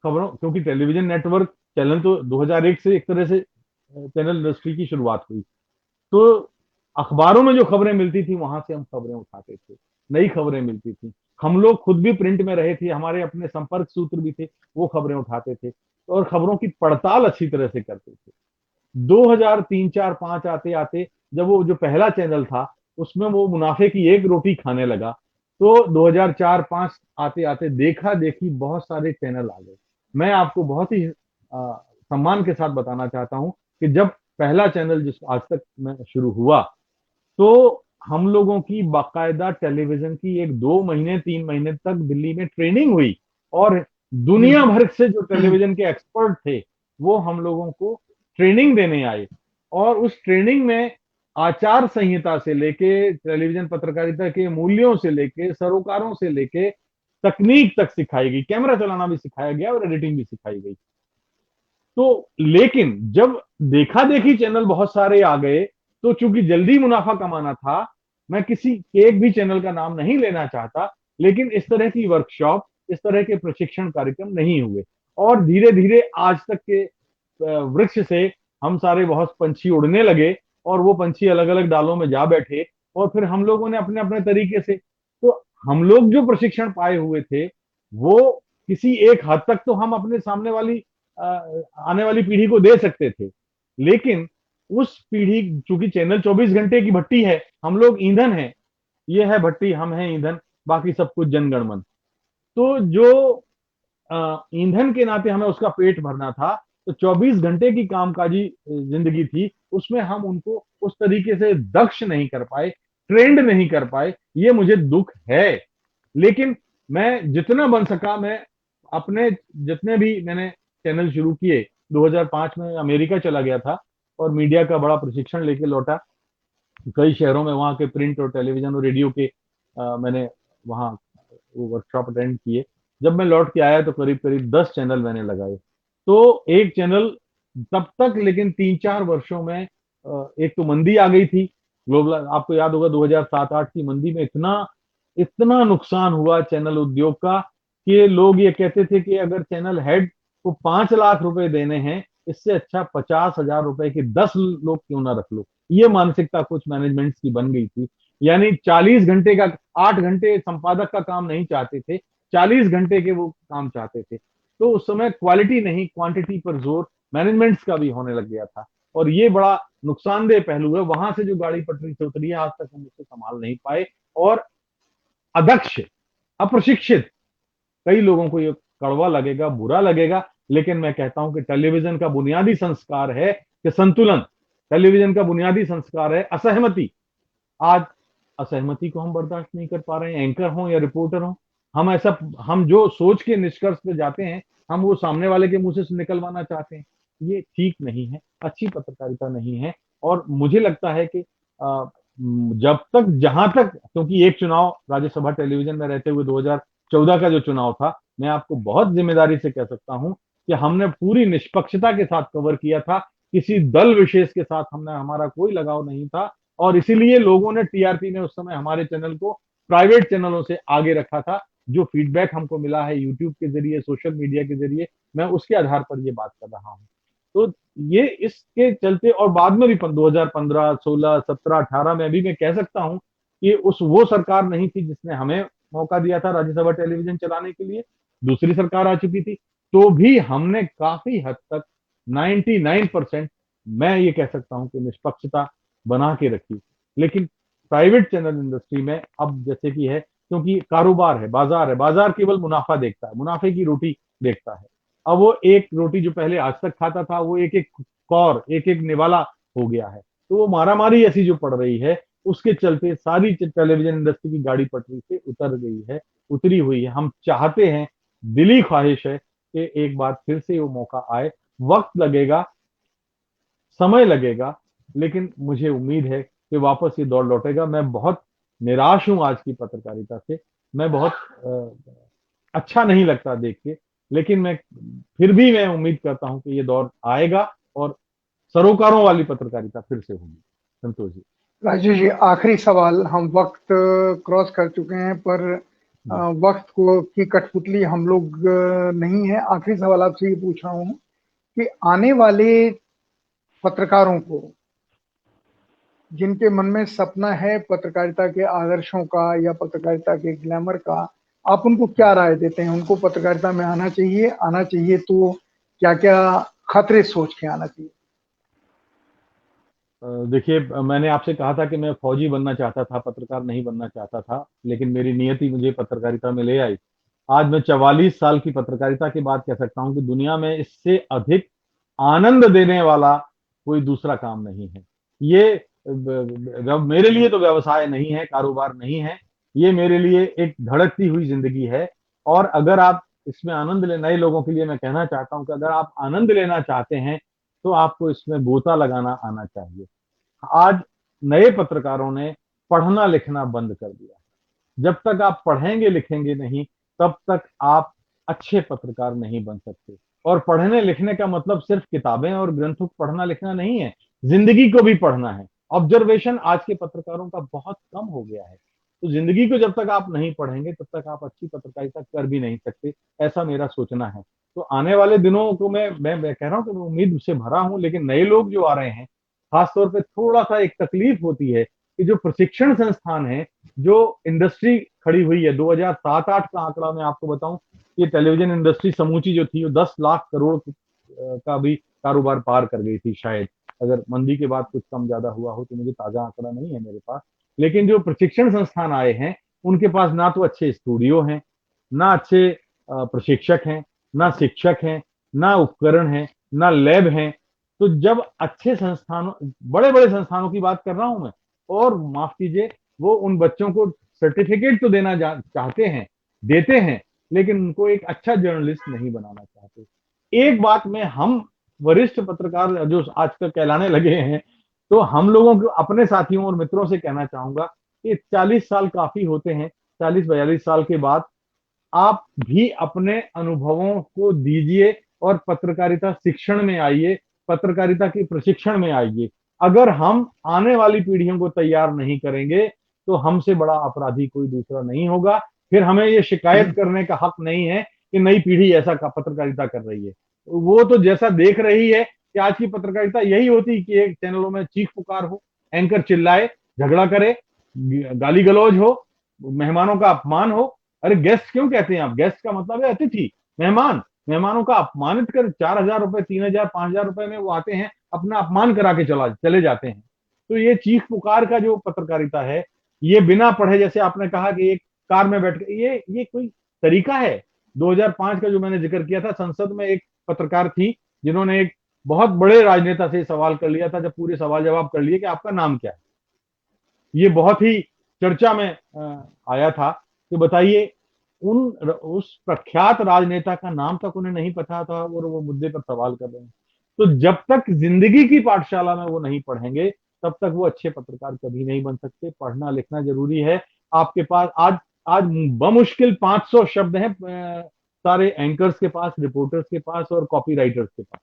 खबरों, क्योंकि टेलीविजन नेटवर्क चैनल तो 2001 से एक तरह से चैनल इंडस्ट्री की शुरुआत हुई। तो अखबारों में जो खबरें मिलती थी वहां से हम खबरें उठाते थे, नई खबरें मिलती थी। हम लोग खुद भी प्रिंट में रहे थे, हमारे अपने संपर्क सूत्र भी थे, वो खबरें उठाते थे और खबरों की पड़ताल अच्छी तरह से करते थे। 2003, 4, 5 आते आते, जब वो जो पहला चैनल था उसमें वो मुनाफे की एक रोटी खाने लगा, तो 2004-5 आते आते देखा देखी बहुत सारे चैनल आ गए। मैं आपको बहुत ही सम्मान के साथ बताना चाहता हूं कि जब पहला चैनल जिस आज तक में शुरू हुआ, तो हम लोगों की बाकायदा टेलीविजन की एक 2 महीने 3 महीने तक दिल्ली में ट्रेनिंग हुई, और दुनिया भर से जो टेलीविजन के एक्सपर्ट थे वो हम लोगों को ट्रेनिंग देने आए। और उस ट्रेनिंग में आचार संहिता से लेके, टेलीविजन पत्रकारिता के मूल्यों से लेके, सरोकारों से लेके, तकनीक तक सिखाई गई, कैमरा चलाना भी सिखाया गया और एडिटिंग भी सिखाई गई। तो लेकिन जब देखा देखी चैनल बहुत सारे आ गए, तो चूंकि जल्दी मुनाफा कमाना था, मैं किसी एक भी चैनल का नाम नहीं लेना चाहता, लेकिन इस तरह की वर्कशॉप, इस तरह के प्रशिक्षण कार्यक्रम नहीं हुए। और धीरे धीरे आज तक के वृक्ष से हम सारे बहुत पंछी उड़ने लगे, और वो पंछी अलग अलग डालों में जा बैठे, और फिर हम लोगों ने अपने अपने तरीके से, तो हम लोग जो प्रशिक्षण पाए हुए थे वो किसी एक हद तक तो हम अपने सामने वाली आने वाली पीढ़ी को दे सकते थे। लेकिन उस पीढ़ी, चूंकि चैनल 24 घंटे की भट्टी है, हम लोग ईंधन है, ये है भट्टी, हम हैं ईंधन, बाकी सब कुछ जनगणमन। तो जो ईंधन के नाते हमें उसका पेट भरना था, तो 24 घंटे की कामकाजी जिंदगी थी, उसमें हम उनको उस तरीके से दक्ष नहीं कर पाए, ट्रेंड नहीं कर पाए, ये मुझे दुख है। लेकिन मैं जितना बन सका, मैं अपने जितने भी मैंने चैनल शुरू किए, 2005 में अमेरिका चला गया था और मीडिया का बड़ा प्रशिक्षण लेके लौटा। कई शहरों में वहाँ के प्रिंट और टेलीविजन और रेडियो के मैंने वहाँ वो वर्कशॉप अटेंड किए। जब मैं लौट के आया तो करीब करीब 10 चैनल मैंने लगाए। तो एक चैनल तब तक, लेकिन 3-4 वर्षों में एक तो मंदी आ गई थी ग्लोबल, आपको याद होगा 2007-8 की मंदी में इतना इतना नुकसान हुआ चैनल उद्योग का कि लोग ये कहते थे कि अगर चैनल हेड को 5 लाख रुपए देने हैं, इससे अच्छा 50,000 रुपए के 10 लोग क्यों ना रख लो। ये मानसिकता कुछ मैनेजमेंट्स की बन गई थी। यानी 40 घंटे का, 8 घंटे संपादक का काम नहीं चाहते थे, 40 घंटे के वो काम चाहते थे। तो उस समय क्वालिटी नहीं क्वांटिटी पर जोर मैनेजमेंट्स का भी होने लग गया था, और ये बड़ा नुकसानदेह पहलू है। वहां से जो गाड़ी पटरी से उतरी है, आज तक हम उसको संभाल नहीं पाए। और अदक्ष, अप्रशिक्षित कई लोगों को ये कड़वा लगेगा, बुरा लगेगा, लेकिन मैं कहता हूं कि टेलीविजन का बुनियादी संस्कार है कि संतुलन। टेलीविजन का बुनियादी संस्कार है असहमति। आज असहमति को हम बर्दाश्त नहीं कर पा रहे हैं, एंकर हो या रिपोर्टर हो। हम जो सोच के निष्कर्ष पे जाते हैं, हम वो सामने वाले के मुंह से निकलवाना चाहते हैं। ये ठीक नहीं है, अच्छी पत्रकारिता नहीं है। और मुझे लगता है कि जब तक, जहां तक, क्योंकि एक चुनाव राज्यसभा टेलीविजन में रहते हुए 2014 का जो चुनाव था, मैं आपको बहुत जिम्मेदारी से कह सकता हूं कि हमने पूरी निष्पक्षता के साथ कवर किया था। किसी दल विशेष के साथ हमारा कोई लगाव नहीं था, और इसीलिए लोगों ने, टीआरपी ने उस समय हमारे चैनल को प्राइवेट चैनलों से आगे रखा था। जो फीडबैक हमको मिला है यूट्यूब के जरिए, सोशल मीडिया के जरिए, मैं उसके आधार पर ये बात कर रहा हूँ। तो ये इसके चलते, और बाद में भी 2015, 16, 17, 18 में भी मैं कह सकता हूं कि वो सरकार नहीं थी जिसने हमें मौका दिया था राज्यसभा टेलीविजन चलाने के लिए, दूसरी सरकार आ चुकी थी। तो भी हमने काफी हद तक 99% मैं ये कह सकता हूं कि निष्पक्षता बना के रखी। लेकिन प्राइवेट चैनल इंडस्ट्री में अब जैसे कि है, क्योंकि कारोबार है, बाजार केवल मुनाफा देखता है, मुनाफे की रोटी देखता है। अब वो एक रोटी जो पहले आज तक खाता था, वो एक एक कौर, एक एक निवाला हो गया है। तो वो मारामारी ऐसी जो पड़ रही है, उसके चलते सारी टेलीविजन इंडस्ट्री की गाड़ी पटरी से उतर गई है, उतरी हुई है। हम चाहते हैं, दिली ख्वाहिश है कि एक बार फिर से वो मौका आए। वक्त लगेगा, समय लगेगा, लेकिन मुझे उम्मीद है कि वापस ये दौर लौटेगा। मैं बहुत निराश हूं आज की पत्रकारिता से, मैं बहुत अच्छा नहीं लगता देख के, लेकिन फिर भी मैं उम्मीद करता हूं कि ये दौर आएगा और सरोकारों वाली पत्रकारिता फिर से होगी। संतोष जी। राजेश जी, आखिरी सवाल, हम वक्त क्रॉस कर चुके हैं, पर वक्त को की कठपुतली हम लोग नहीं है। आखिरी सवाल आपसे ये पूछ रहा हूँ कि आने वाले पत्रकारों को, जिनके मन में सपना है पत्रकारिता के आदर्शों का या पत्रकारिता के ग्लैमर का, आप उनको क्या राय देते हैं? उनको पत्रकारिता में आना चाहिए? आना चाहिए तो क्या क्या खतरे सोच के आना चाहिए? देखिए, मैंने आपसे कहा था कि मैं फौजी बनना चाहता था, पत्रकार नहीं बनना चाहता था, लेकिन मेरी नियति मुझे पत्रकारिता में ले आई। आज मैं 44 साल की पत्रकारिता के बाद कह सकता हूं कि दुनिया में इससे अधिक आनंद देने वाला कोई दूसरा काम नहीं है। ये मेरे लिए तो व्यवसाय नहीं है, कारोबार नहीं है, ये मेरे लिए एक धड़कती हुई जिंदगी है। और अगर आप इसमें आनंद ले, नए लोगों के लिए मैं कहना चाहता हूं कि अगर आप आनंद लेना चाहते हैं तो आपको इसमें गोता लगाना आना चाहिए। आज नए पत्रकारों ने पढ़ना लिखना बंद कर दिया। जब तक आप पढ़ेंगे लिखेंगे नहीं, तब तक आप अच्छे पत्रकार नहीं बन सकते। और पढ़ने लिखने का मतलब सिर्फ किताबें और ग्रंथों को पढ़ना लिखना नहीं है, जिंदगी को भी पढ़ना है। ऑब्जर्वेशन आज के पत्रकारों का बहुत कम हो गया है। तो जिंदगी को जब तक आप नहीं पढ़ेंगे, तब तक आप अच्छी पत्रकारिता कर भी नहीं सकते, ऐसा मेरा सोचना है। तो आने वाले दिनों को मैं कह रहा हूँ कि मैं उम्मीद से भरा हूं, लेकिन नए लोग जो आ रहे हैं, खासतौर पे थोड़ा सा एक तकलीफ होती है कि जो प्रशिक्षण संस्थान है, जो इंडस्ट्री खड़ी हुई है, 2007-8 का आंकड़ा मैं आपको बताऊं, ये टेलीविजन इंडस्ट्री समूची जो थी, वो 10 लाख करोड़ का भी कारोबार पार कर गई थी शायद। अगर मंदी के बाद कुछ कम ज्यादा हुआ हो तो मुझे ताजा आंकड़ा नहीं है मेरे पास। लेकिन जो प्रशिक्षण संस्थान आए हैं, उनके पास ना तो अच्छे स्टूडियो हैं, ना अच्छे प्रशिक्षक हैं, ना शिक्षक हैं, ना उपकरण हैं, ना लैब हैं। तो जब अच्छे संस्थानों, बड़े बड़े संस्थानों की बात कर रहा हूं मैं, और माफ कीजिए, वो उन बच्चों को सर्टिफिकेट तो देना चाहते हैं, देते हैं, लेकिन उनको एक अच्छा जर्नलिस्ट नहीं बनाना चाहते। एक बात में हम वरिष्ठ पत्रकार जो आजकल कहलाने लगे हैं, तो हम लोगों को, अपने साथियों और मित्रों से कहना चाहूंगा कि 40 साल काफी होते हैं। 40-42 साल के बाद आप भी अपने अनुभवों को दीजिए और पत्रकारिता शिक्षण में आइए, पत्रकारिता के प्रशिक्षण में आइए। अगर हम आने वाली पीढ़ियों को तैयार नहीं करेंगे तो हमसे बड़ा अपराधी कोई दूसरा नहीं होगा। फिर हमें ये शिकायत करने का हक नहीं है कि नई पीढ़ी ऐसा पत्रकारिता कर रही है। वो तो जैसा देख रही है कि आज की पत्रकारिता यही होती कि एक चैनलों में चीख पुकार हो, एंकर चिल्लाए, झगड़ा करे, गाली गलौज हो, मेहमानों का अपमान हो। अरे गेस्ट क्यों कहते हैं आप? गेस्ट का मतलब है अतिथि, मेहमान। मेहमानों का अपमानित कर 4,000 रुपए, 3,000, 5,000 रुपए में वो आते हैं, अपना अपमान करा के चले जाते हैं। तो ये चीख पुकार का जो पत्रकारिता है, ये बिना पढ़े, जैसे आपने कहा कि एक कार में बैठ के, ये कोई तरीका है? 2005 का जो मैंने जिक्र किया था, संसद में एक पत्रकार थी जिन्होंने एक बहुत बड़े राजनेता से सवाल कर लिया था। जब पूरे सवाल जवाब कर लिए कि आपका नाम क्या है, ये बहुत ही चर्चा में आया था कि बताइए, उस प्रख्यात राजनेता का नाम तक उन्हें नहीं पता था और वो मुद्दे पर सवाल कर रहे हैं। तो जब तक जिंदगी की पाठशाला में वो नहीं पढ़ेंगे, तब तक वो अच्छे पत्रकार कभी नहीं बन सकते। पढ़ना लिखना जरूरी है। आपके पास आज आज बमुश्किल 500 शब्द हैं सारे एंकर्स के पास, रिपोर्टर्स के पास और कॉपी राइटर्स के पास।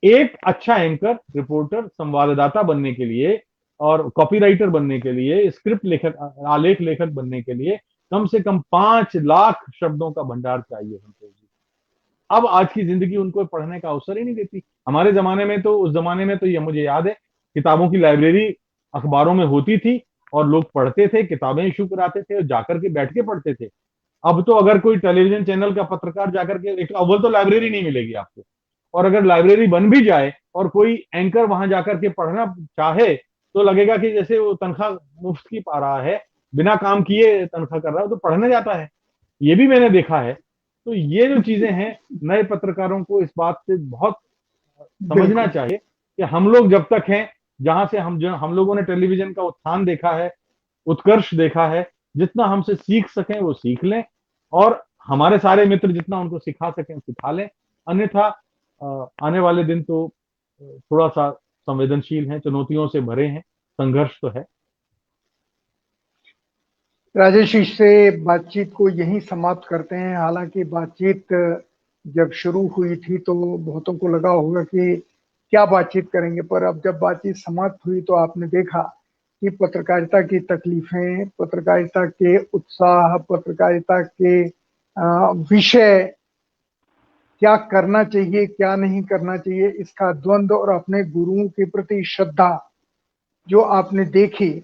एक अच्छा एंकर, रिपोर्टर, संवाददाता बनने के लिए और कॉपीराइटर बनने के लिए, स्क्रिप्ट लेखक, आलेख लेखक बनने के लिए कम से कम 5 लाख शब्दों का भंडार चाहिए हमको जी। अब आज की जिंदगी उनको पढ़ने का अवसर ही नहीं देती। हमारे जमाने में तो, उस जमाने में तो ये मुझे याद है, किताबों की लाइब्रेरी अखबारों में होती थी और लोग पढ़ते थे, किताबें इशू कराते थे और जाकर के बैठ के पढ़ते थे। अब तो अगर कोई टेलीविजन चैनल का पत्रकार जाकर के, एक अव्वल तो लाइब्रेरी नहीं मिलेगी आपको, और अगर लाइब्रेरी बन भी जाए और कोई एंकर वहां जाकर के पढ़ना चाहे, तो लगेगा कि जैसे वो तनख्वाह मुफ्त की पा रहा है, बिना काम किए तनख्वाह कर रहा है, तो पढ़ने जाता है। ये भी मैंने देखा है। तो ये जो चीजें हैं, नए पत्रकारों को इस बात से बहुत समझना बिल्कुल। चाहिए कि हम लोग जब तक हैं, जहां से हम लोगों ने टेलीविजन का उत्थान देखा है, उत्कर्ष देखा है, जितना हमसे सीख सकें वो सीख लें, और हमारे सारे मित्र जितना उनको सिखा सकें सिखा लें। अन्यथा आने वाले दिन तो थोड़ा सा संवेदनशील हैं, चुनौतियों से भरे हैं, संघर्ष तो है। राजेश, इससे बातचीत को यहीं समाप्त करते हैं। हालांकि बातचीत जब शुरू हुई थी तो बहुतों को लगा होगा कि क्या बातचीत करेंगे, पर अब जब बातचीत समाप्त हुई तो आपने देखा कि पत्रकारिता की तकलीफें, पत्रकारिता के उत्साह, पत्रकारिता के विषय, क्या करना चाहिए क्या नहीं करना चाहिए, इसका द्वंद्व और अपने गुरुओं के प्रति श्रद्धा जो आपने देखी,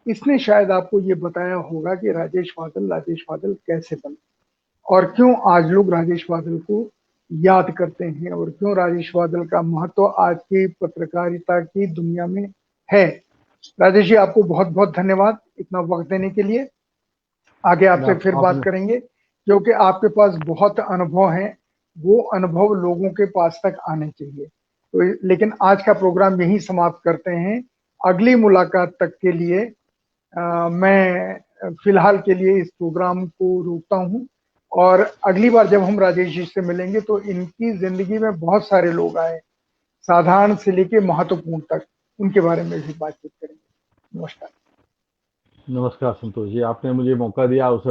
इसने शायद आपको ये बताया होगा कि राजेश बादल कैसे बने और क्यों आज लोग राजेश बादल को याद करते हैं और क्यों राजेश बादल का महत्व आज की पत्रकारिता की दुनिया में है। राजेश जी, आपको बहुत बहुत धन्यवाद इतना वक्त देने के लिए। आगे आपसे फिर बात आपने करेंगे क्योंकि आपके पास बहुत अनुभव है, वो अनुभव लोगों के पास तक आने चाहिए। तो लेकिन आज का प्रोग्राम यहीं समाप्त करते हैं। अगली मुलाकात तक के लिए मैं फिलहाल के लिए इस प्रोग्राम को रोकता हूं और अगली बार जब हम राजेश जी से मिलेंगे तो इनकी जिंदगी में बहुत सारे लोग आए, साधारण से लेके महत्वपूर्ण तक, उनके बारे में भी बातचीत करेंगे। नमस्कार। नमस्कार संतोष जी, आपने मुझे मौका दिया, अवसर